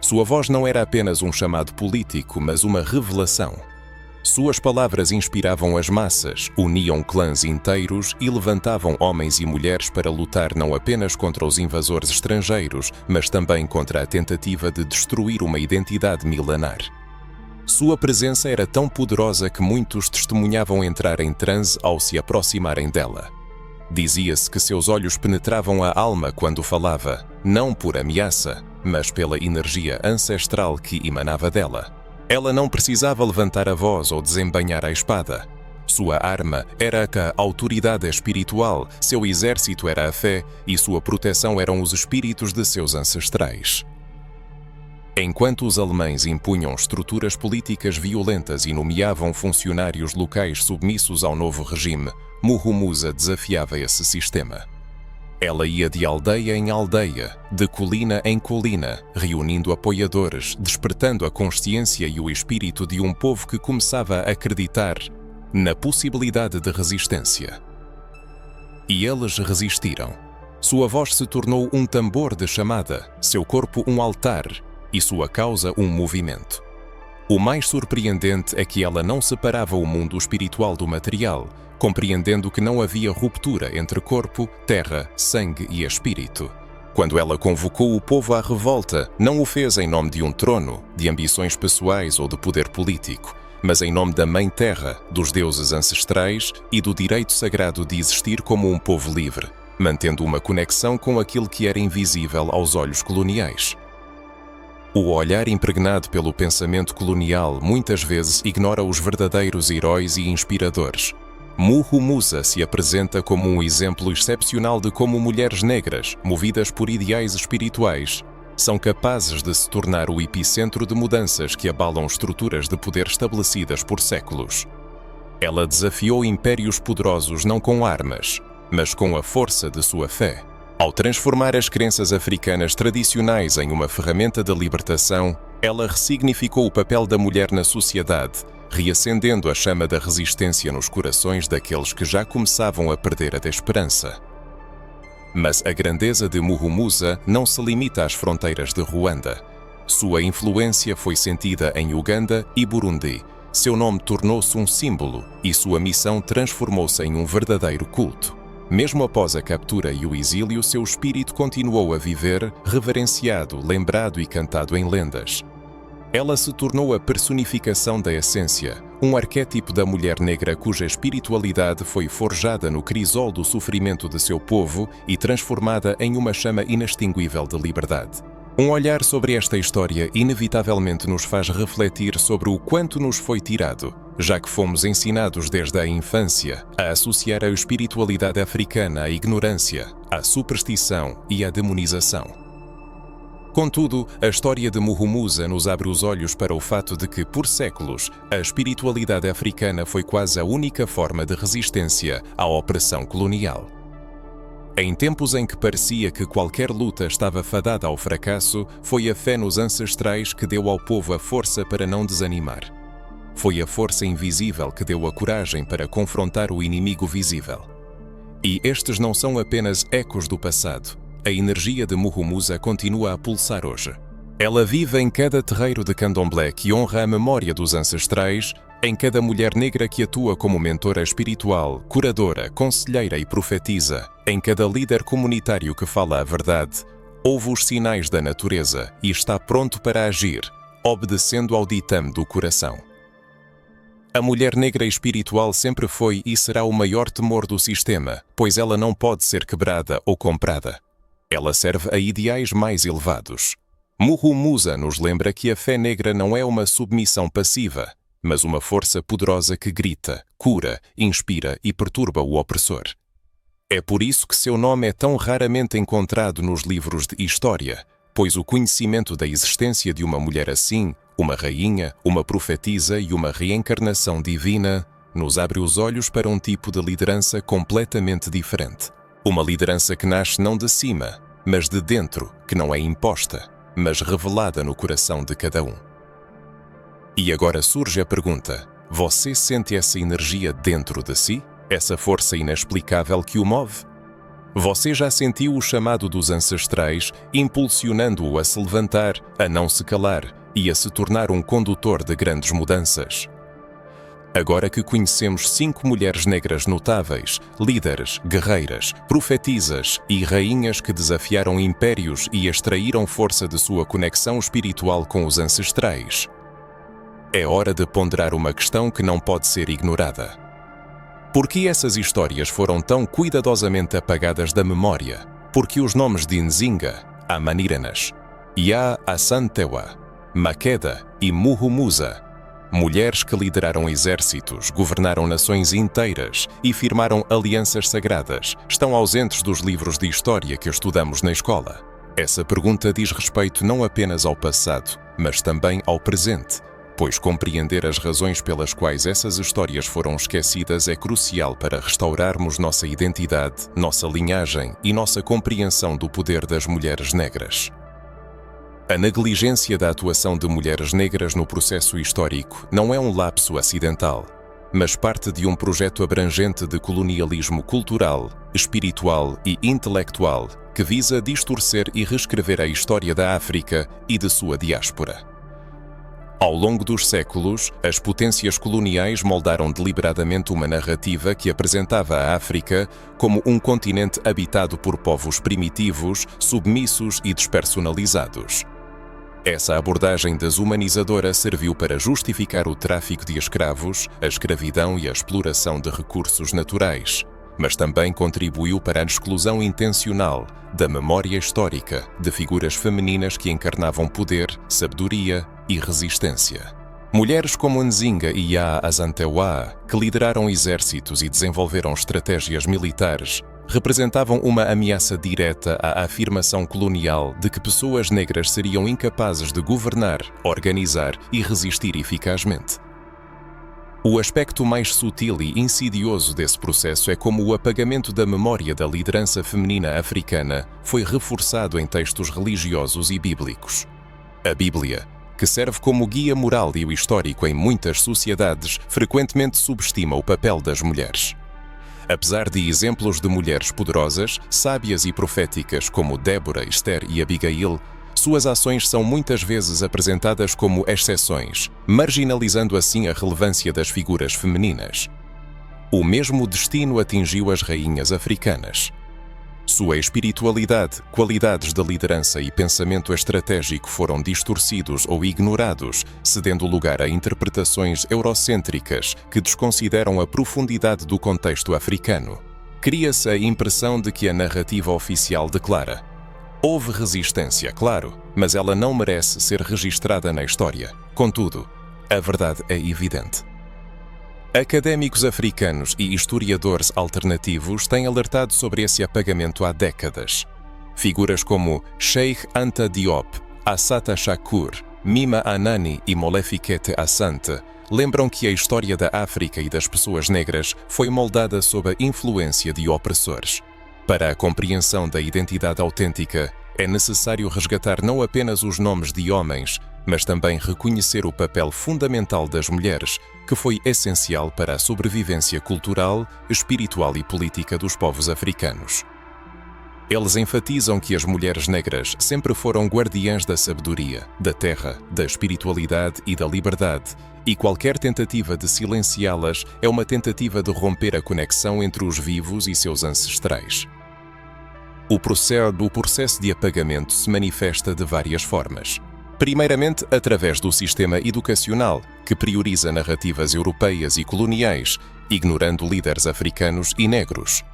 Sua voz não era apenas um chamado político, mas uma revelação. Suas palavras inspiravam as massas, uniam clãs inteiros e levantavam homens e mulheres para lutar não apenas contra os invasores estrangeiros, mas também contra a tentativa de destruir uma identidade milenar. Sua presença era tão poderosa que muitos testemunhavam entrar em transe ao se aproximarem dela. Dizia-se que seus olhos penetravam a alma quando falava, não por ameaça, mas pela energia ancestral que emanava dela. Ela não precisava levantar a voz ou desembainhar a espada. Sua arma era a autoridade espiritual, seu exército era a fé e sua proteção eram os espíritos de seus ancestrais. Enquanto os alemães impunham estruturas políticas violentas e nomeavam funcionários locais submissos ao novo regime, Muhumuza desafiava esse sistema. Ela ia de aldeia em aldeia, de colina em colina, reunindo apoiadores, despertando a consciência e o espírito de um povo que começava a acreditar na possibilidade de resistência. E eles resistiram. Sua voz se tornou um tambor de chamada, seu corpo um altar e sua causa um movimento. O mais surpreendente é que ela não separava o mundo espiritual do material, compreendendo que não havia ruptura entre corpo, terra, sangue e espírito. Quando ela convocou o povo à revolta, não o fez em nome de um trono, de ambições pessoais ou de poder político, mas em nome da Mãe Terra, dos deuses ancestrais e do direito sagrado de existir como um povo livre, mantendo uma conexão com aquilo que era invisível aos olhos coloniais. O olhar impregnado pelo pensamento colonial muitas vezes ignora os verdadeiros heróis e inspiradores. Muhumuza se apresenta como um exemplo excepcional de como mulheres negras, movidas por ideais espirituais, são capazes de se tornar o epicentro de mudanças que abalam estruturas de poder estabelecidas por séculos. Ela desafiou impérios poderosos não com armas, mas com a força de sua fé. Ao transformar as crenças africanas tradicionais em uma ferramenta de libertação, ela ressignificou o papel da mulher na sociedade, reacendendo a chama da resistência nos corações daqueles que já começavam a perder a esperança. Mas a grandeza de Muhumuza não se limita às fronteiras de Ruanda. Sua influência foi sentida em Uganda e Burundi. Seu nome tornou-se um símbolo e sua missão transformou-se em um verdadeiro culto. Mesmo após a captura e o exílio, seu espírito continuou a viver, reverenciado, lembrado e cantado em lendas. Ela se tornou a personificação da essência, um arquétipo da mulher negra cuja espiritualidade foi forjada no crisol do sofrimento de seu povo e transformada em uma chama inextinguível de liberdade. Um olhar sobre esta história inevitavelmente nos faz refletir sobre o quanto nos foi tirado, já que fomos ensinados desde a infância a associar a espiritualidade africana à ignorância, à superstição e à demonização. Contudo, a história de Muhumuza nos abre os olhos para o fato de que, por séculos, a espiritualidade africana foi quase a única forma de resistência à opressão colonial. Em tempos em que parecia que qualquer luta estava fadada ao fracasso, foi a fé nos ancestrais que deu ao povo a força para não desanimar. Foi a força invisível que deu a coragem para confrontar o inimigo visível. E estes não são apenas ecos do passado. A energia de Muhumuza continua a pulsar hoje. Ela vive em cada terreiro de candomblé que honra a memória dos ancestrais, em cada mulher negra que atua como mentora espiritual, curadora, conselheira e profetiza, em cada líder comunitário que fala a verdade, ouve os sinais da natureza e está pronto para agir, obedecendo ao ditame do coração. A mulher negra espiritual sempre foi e será o maior temor do sistema, pois ela não pode ser quebrada ou comprada. Ela serve a ideais mais elevados. Muhumuza nos lembra que a fé negra não é uma submissão passiva, mas uma força poderosa que grita, cura, inspira e perturba o opressor. É por isso que seu nome é tão raramente encontrado nos livros de história, pois o conhecimento da existência de uma mulher assim, uma rainha, uma profetisa e uma reencarnação divina, nos abre os olhos para um tipo de liderança completamente diferente. Uma liderança que nasce não de cima, mas de dentro, que não é imposta, mas revelada no coração de cada um. E agora surge a pergunta: você sente essa energia dentro de si? Essa força inexplicável que o move? Você já sentiu o chamado dos ancestrais, impulsionando-o a se levantar, a não se calar e a se tornar um condutor de grandes mudanças? Agora que conhecemos 5 mulheres negras notáveis, líderes, guerreiras, profetisas e rainhas que desafiaram impérios e extraíram força de sua conexão espiritual com os ancestrais, é hora de ponderar uma questão que não pode ser ignorada. Por que essas histórias foram tão cuidadosamente apagadas da memória? Porque os nomes de Nzinga, Amaniranas, Yaa Asantewaa, Makeda e Muhumuza, mulheres que lideraram exércitos, governaram nações inteiras e firmaram alianças sagradas, estão ausentes dos livros de história que estudamos na escola. Essa pergunta diz respeito não apenas ao passado, mas também ao presente, pois compreender as razões pelas quais essas histórias foram esquecidas é crucial para restaurarmos nossa identidade, nossa linhagem e nossa compreensão do poder das mulheres negras. A negligência da atuação de mulheres negras no processo histórico não é um lapso acidental, mas parte de um projeto abrangente de colonialismo cultural, espiritual e intelectual que visa distorcer e reescrever a história da África e de sua diáspora. Ao longo dos séculos, as potências coloniais moldaram deliberadamente uma narrativa que apresentava a África como um continente habitado por povos primitivos, submissos e despersonalizados. Essa abordagem desumanizadora serviu para justificar o tráfico de escravos, a escravidão e a exploração de recursos naturais, mas também contribuiu para a exclusão intencional da memória histórica de figuras femininas que encarnavam poder, sabedoria e resistência. Mulheres como Nzinga e Yaa Asantewaa, que lideraram exércitos e desenvolveram estratégias militares, representavam uma ameaça direta à afirmação colonial de que pessoas negras seriam incapazes de governar, organizar e resistir eficazmente. O aspecto mais sutil e insidioso desse processo é como o apagamento da memória da liderança feminina africana foi reforçado em textos religiosos e bíblicos. A Bíblia, que serve como guia moral e histórico em muitas sociedades, frequentemente subestima o papel das mulheres. Apesar de exemplos de mulheres poderosas, sábias e proféticas como Débora, Esther e Abigail, suas ações são muitas vezes apresentadas como exceções, marginalizando assim a relevância das figuras femininas. O mesmo destino atingiu as rainhas africanas. Sua espiritualidade, qualidades de liderança e pensamento estratégico foram distorcidos ou ignorados, cedendo lugar a interpretações eurocêntricas que desconsideram a profundidade do contexto africano. Cria-se a impressão de que a narrativa oficial declara: houve resistência, claro, mas ela não merece ser registrada na história. Contudo, a verdade é evidente. Académicos africanos e historiadores alternativos têm alertado sobre esse apagamento há décadas. Figuras como Cheikh Anta Diop, Assata Shakur, Mima Anani e Molefikete Asante lembram que a história da África e das pessoas negras foi moldada sob a influência de opressores. Para a compreensão da identidade autêntica, é necessário resgatar não apenas os nomes de homens, mas também reconhecer o papel fundamental das mulheres, que foi essencial para a sobrevivência cultural, espiritual e política dos povos africanos. Eles enfatizam que as mulheres negras sempre foram guardiãs da sabedoria, da terra, da espiritualidade e da liberdade, e qualquer tentativa de silenciá-las é uma tentativa de romper a conexão entre os vivos e seus ancestrais. O processo de apagamento se manifesta de várias formas. Primeiramente, através do sistema educacional, que prioriza narrativas europeias e coloniais, ignorando líderes africanos e negros.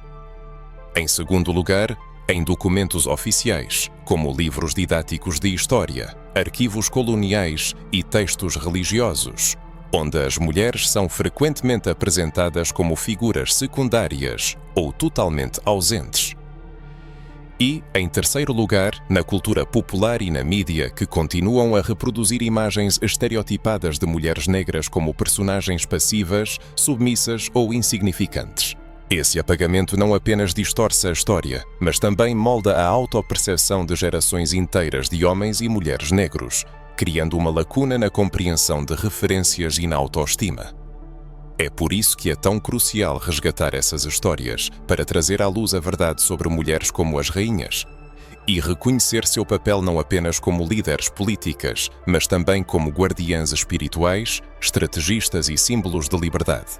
Em segundo lugar, em documentos oficiais, como livros didáticos de história, arquivos coloniais e textos religiosos, onde as mulheres são frequentemente apresentadas como figuras secundárias ou totalmente ausentes. E, em terceiro lugar, na cultura popular e na mídia, que continuam a reproduzir imagens estereotipadas de mulheres negras como personagens passivas, submissas ou insignificantes. Esse apagamento não apenas distorce a história, mas também molda a autopercepção de gerações inteiras de homens e mulheres negros, criando uma lacuna na compreensão de referências e na autoestima. É por isso que é tão crucial resgatar essas histórias para trazer à luz a verdade sobre mulheres como as rainhas e reconhecer seu papel não apenas como líderes políticas, mas também como guardiãs espirituais, estrategistas e símbolos de liberdade.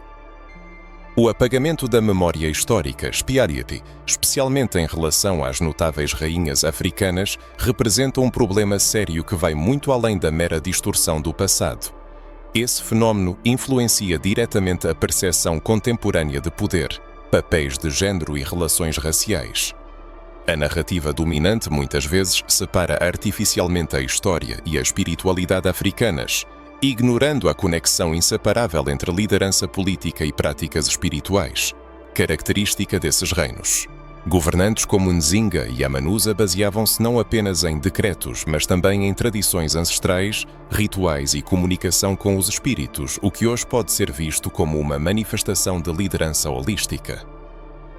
O apagamento da memória histórica, Spiarity, especialmente em relação às notáveis rainhas africanas, representa um problema sério que vai muito além da mera distorção do passado. Esse fenómeno influencia diretamente a percepção contemporânea de poder, papéis de género e relações raciais. A narrativa dominante muitas vezes separa artificialmente a história e a espiritualidade africanas, ignorando a conexão inseparável entre liderança política e práticas espirituais, característica desses reinos. Governantes como Nzinga e Amanusa baseavam-se não apenas em decretos, mas também em tradições ancestrais, rituais e comunicação com os espíritos, o que hoje pode ser visto como uma manifestação de liderança holística.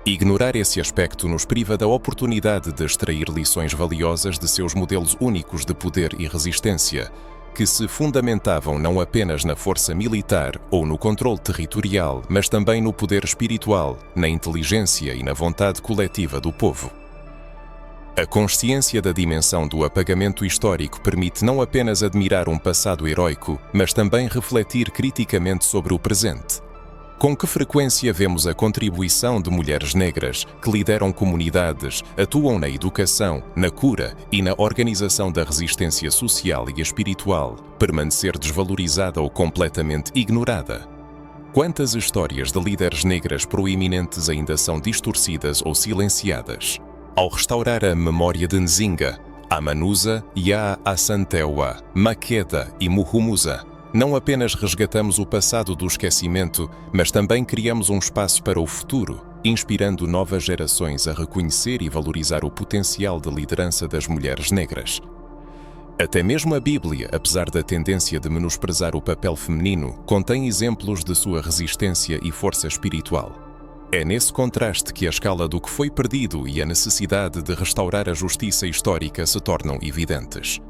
Ignorar esse aspecto nos priva da oportunidade de extrair lições valiosas de seus modelos únicos de poder e resistência, que se fundamentavam não apenas na força militar ou no controle territorial, mas também no poder espiritual, na inteligência e na vontade coletiva do povo. A consciência da dimensão do apagamento histórico permite não apenas admirar um passado heroico, mas também refletir criticamente sobre o presente. Com que frequência vemos a contribuição de mulheres negras que lideram comunidades, atuam na educação, na cura e na organização da resistência social e espiritual, permanecer desvalorizada ou completamente ignorada? Quantas histórias de líderes negras proeminentes ainda são distorcidas ou silenciadas? Ao restaurar a memória de Nzinga, Amanusa, Yaa Asantewaa, Makeda e Muhumuza, não apenas resgatamos o passado do esquecimento, mas também criamos um espaço para o futuro, inspirando novas gerações a reconhecer e valorizar o potencial de liderança das mulheres negras. Até mesmo a Bíblia, apesar da tendência de menosprezar o papel feminino, contém exemplos de sua resistência e força espiritual. É nesse contraste que a escala do que foi perdido e a necessidade de restaurar a justiça histórica se tornam evidentes.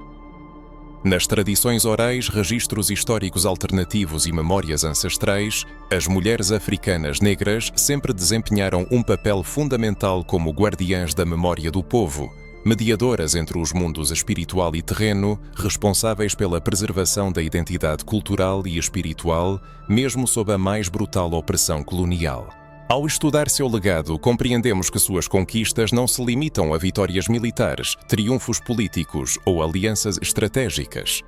Nas tradições orais, registros históricos alternativos e memórias ancestrais, as mulheres africanas negras sempre desempenharam um papel fundamental como guardiãs da memória do povo, mediadoras entre os mundos espiritual e terreno, responsáveis pela preservação da identidade cultural e espiritual, mesmo sob a mais brutal opressão colonial. Ao estudar seu legado, compreendemos que suas conquistas não se limitam a vitórias militares, triunfos políticos ou alianças estratégicas.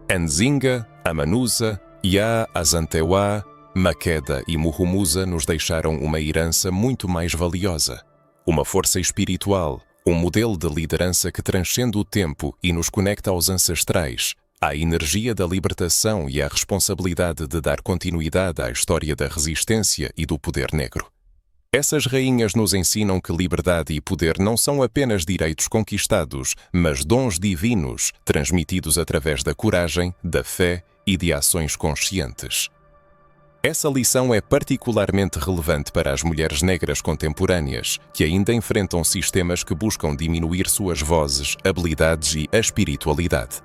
Nzinga, Amanusa, Yaa Asantewaa, Makeda e Muhumuza nos deixaram uma herança muito mais valiosa. Uma força espiritual, um modelo de liderança que transcende o tempo e nos conecta aos ancestrais, à energia da libertação e à responsabilidade de dar continuidade à história da resistência e do poder negro. Essas rainhas nos ensinam que liberdade e poder não são apenas direitos conquistados, mas dons divinos, transmitidos através da coragem, da fé e de ações conscientes. Essa lição é particularmente relevante para as mulheres negras contemporâneas, que ainda enfrentam sistemas que buscam diminuir suas vozes, habilidades e a espiritualidade.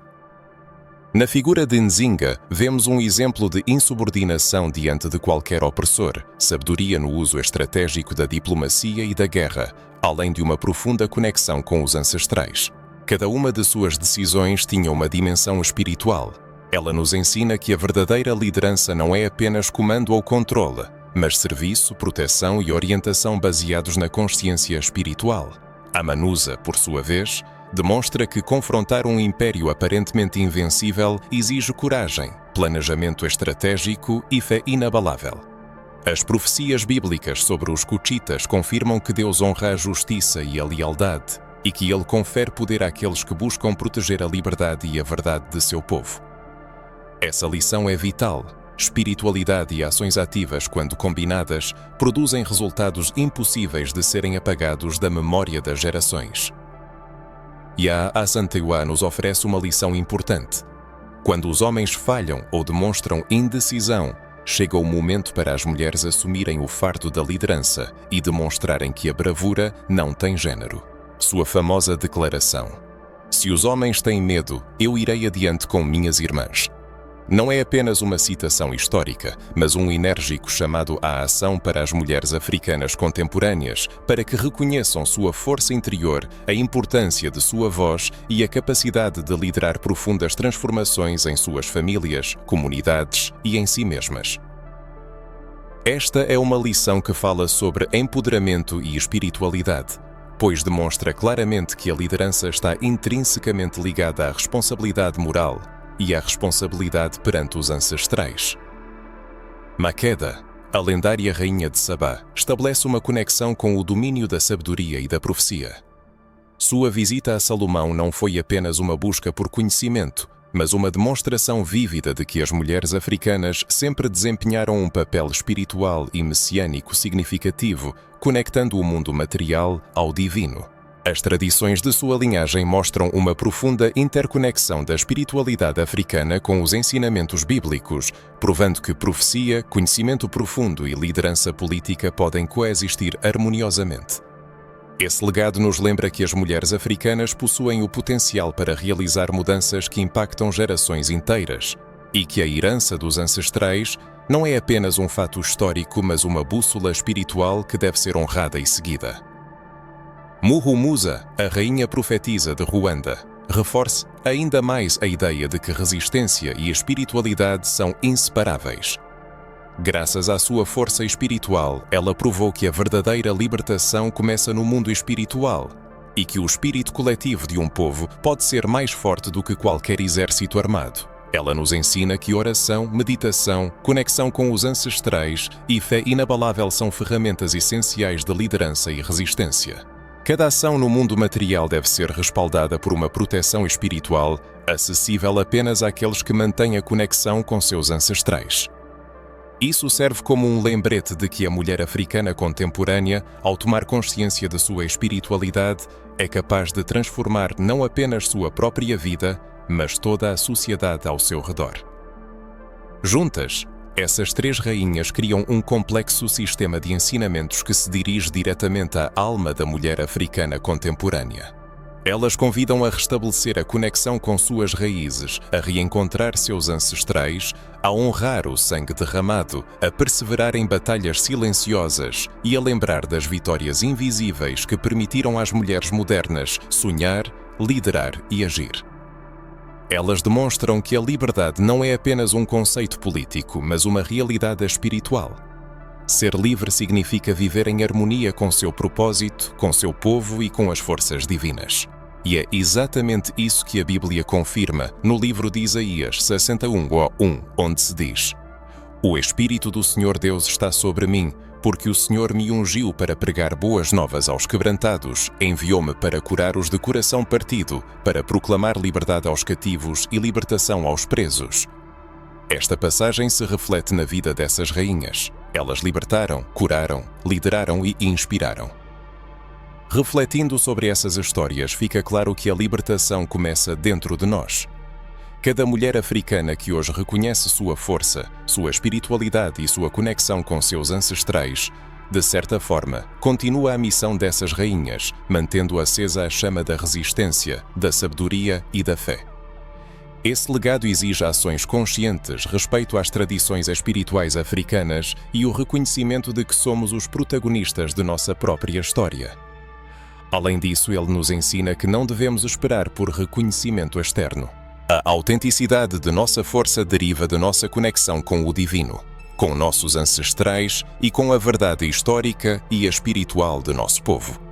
Na figura de Nzinga, vemos um exemplo de insubordinação diante de qualquer opressor, sabedoria no uso estratégico da diplomacia e da guerra, além de uma profunda conexão com os ancestrais. Cada uma de suas decisões tinha uma dimensão espiritual. Ela nos ensina que a verdadeira liderança não é apenas comando ou controle, mas serviço, proteção e orientação baseados na consciência espiritual. Amanusa, por sua vez, demonstra que confrontar um império aparentemente invencível exige coragem, planejamento estratégico e fé inabalável. As profecias bíblicas sobre os Cutitas confirmam que Deus honra a justiça e a lealdade e que Ele confere poder àqueles que buscam proteger a liberdade e a verdade de seu povo. Essa lição é vital. Espiritualidade e ações ativas, quando combinadas, produzem resultados impossíveis de serem apagados da memória das gerações. Yaa Asantewaa nos oferece uma lição importante. Quando os homens falham ou demonstram indecisão, chega o momento para as mulheres assumirem o fardo da liderança e demonstrarem que a bravura não tem género. Sua famosa declaração: "Se os homens têm medo, eu irei adiante com minhas irmãs", não é apenas uma citação histórica, mas um enérgico chamado à ação para as mulheres africanas contemporâneas, para que reconheçam sua força interior, a importância de sua voz e a capacidade de liderar profundas transformações em suas famílias, comunidades e em si mesmas. Esta é uma lição que fala sobre empoderamento e espiritualidade, pois demonstra claramente que a liderança está intrinsecamente ligada à responsabilidade moral e à responsabilidade perante os ancestrais. Makeda, a lendária rainha de Sabá, estabelece uma conexão com o domínio da sabedoria e da profecia. Sua visita a Salomão não foi apenas uma busca por conhecimento, mas uma demonstração vívida de que as mulheres africanas sempre desempenharam um papel espiritual e messiânico significativo, conectando o mundo material ao divino. As tradições de sua linhagem mostram uma profunda interconexão da espiritualidade africana com os ensinamentos bíblicos, provando que profecia, conhecimento profundo e liderança política podem coexistir harmoniosamente. Esse legado nos lembra que as mulheres africanas possuem o potencial para realizar mudanças que impactam gerações inteiras, e que a herança dos ancestrais não é apenas um fato histórico, mas uma bússola espiritual que deve ser honrada e seguida. Muhumuza, a rainha profetisa de Ruanda, reforça ainda mais a ideia de que resistência e espiritualidade são inseparáveis. Graças à sua força espiritual, ela provou que a verdadeira libertação começa no mundo espiritual e que o espírito coletivo de um povo pode ser mais forte do que qualquer exército armado. Ela nos ensina que oração, meditação, conexão com os ancestrais e fé inabalável são ferramentas essenciais de liderança e resistência. Cada ação no mundo material deve ser respaldada por uma proteção espiritual, acessível apenas àqueles que mantêm a conexão com seus ancestrais. Isso serve como um lembrete de que a mulher africana contemporânea, ao tomar consciência de sua espiritualidade, é capaz de transformar não apenas sua própria vida, mas toda a sociedade ao seu redor. Juntas, essas três rainhas criam um complexo sistema de ensinamentos que se dirige diretamente à alma da mulher africana contemporânea. Elas convidam a restabelecer a conexão com suas raízes, a reencontrar seus ancestrais, a honrar o sangue derramado, a perseverar em batalhas silenciosas e a lembrar das vitórias invisíveis que permitiram às mulheres modernas sonhar, liderar e agir. Elas demonstram que a liberdade não é apenas um conceito político, mas uma realidade espiritual. Ser livre significa viver em harmonia com seu propósito, com seu povo e com as forças divinas. E é exatamente isso que a Bíblia confirma no livro de Isaías 61:1, onde se diz: "O Espírito do Senhor Deus está sobre mim, porque o Senhor me ungiu para pregar boas novas aos quebrantados, enviou-me para curar os de coração partido, para proclamar liberdade aos cativos e libertação aos presos." Esta passagem se reflete na vida dessas rainhas. Elas libertaram, curaram, lideraram e inspiraram. Refletindo sobre essas histórias, fica claro que a libertação começa dentro de nós. Cada mulher africana que hoje reconhece sua força, sua espiritualidade e sua conexão com seus ancestrais, de certa forma, continua a missão dessas rainhas, mantendo acesa a chama da resistência, da sabedoria e da fé. Esse legado exige ações conscientes, respeito às tradições espirituais africanas e o reconhecimento de que somos os protagonistas de nossa própria história. Além disso, ele nos ensina que não devemos esperar por reconhecimento externo. A autenticidade de nossa força deriva de nossa conexão com o divino, com nossos ancestrais e com a verdade histórica e espiritual de nosso povo.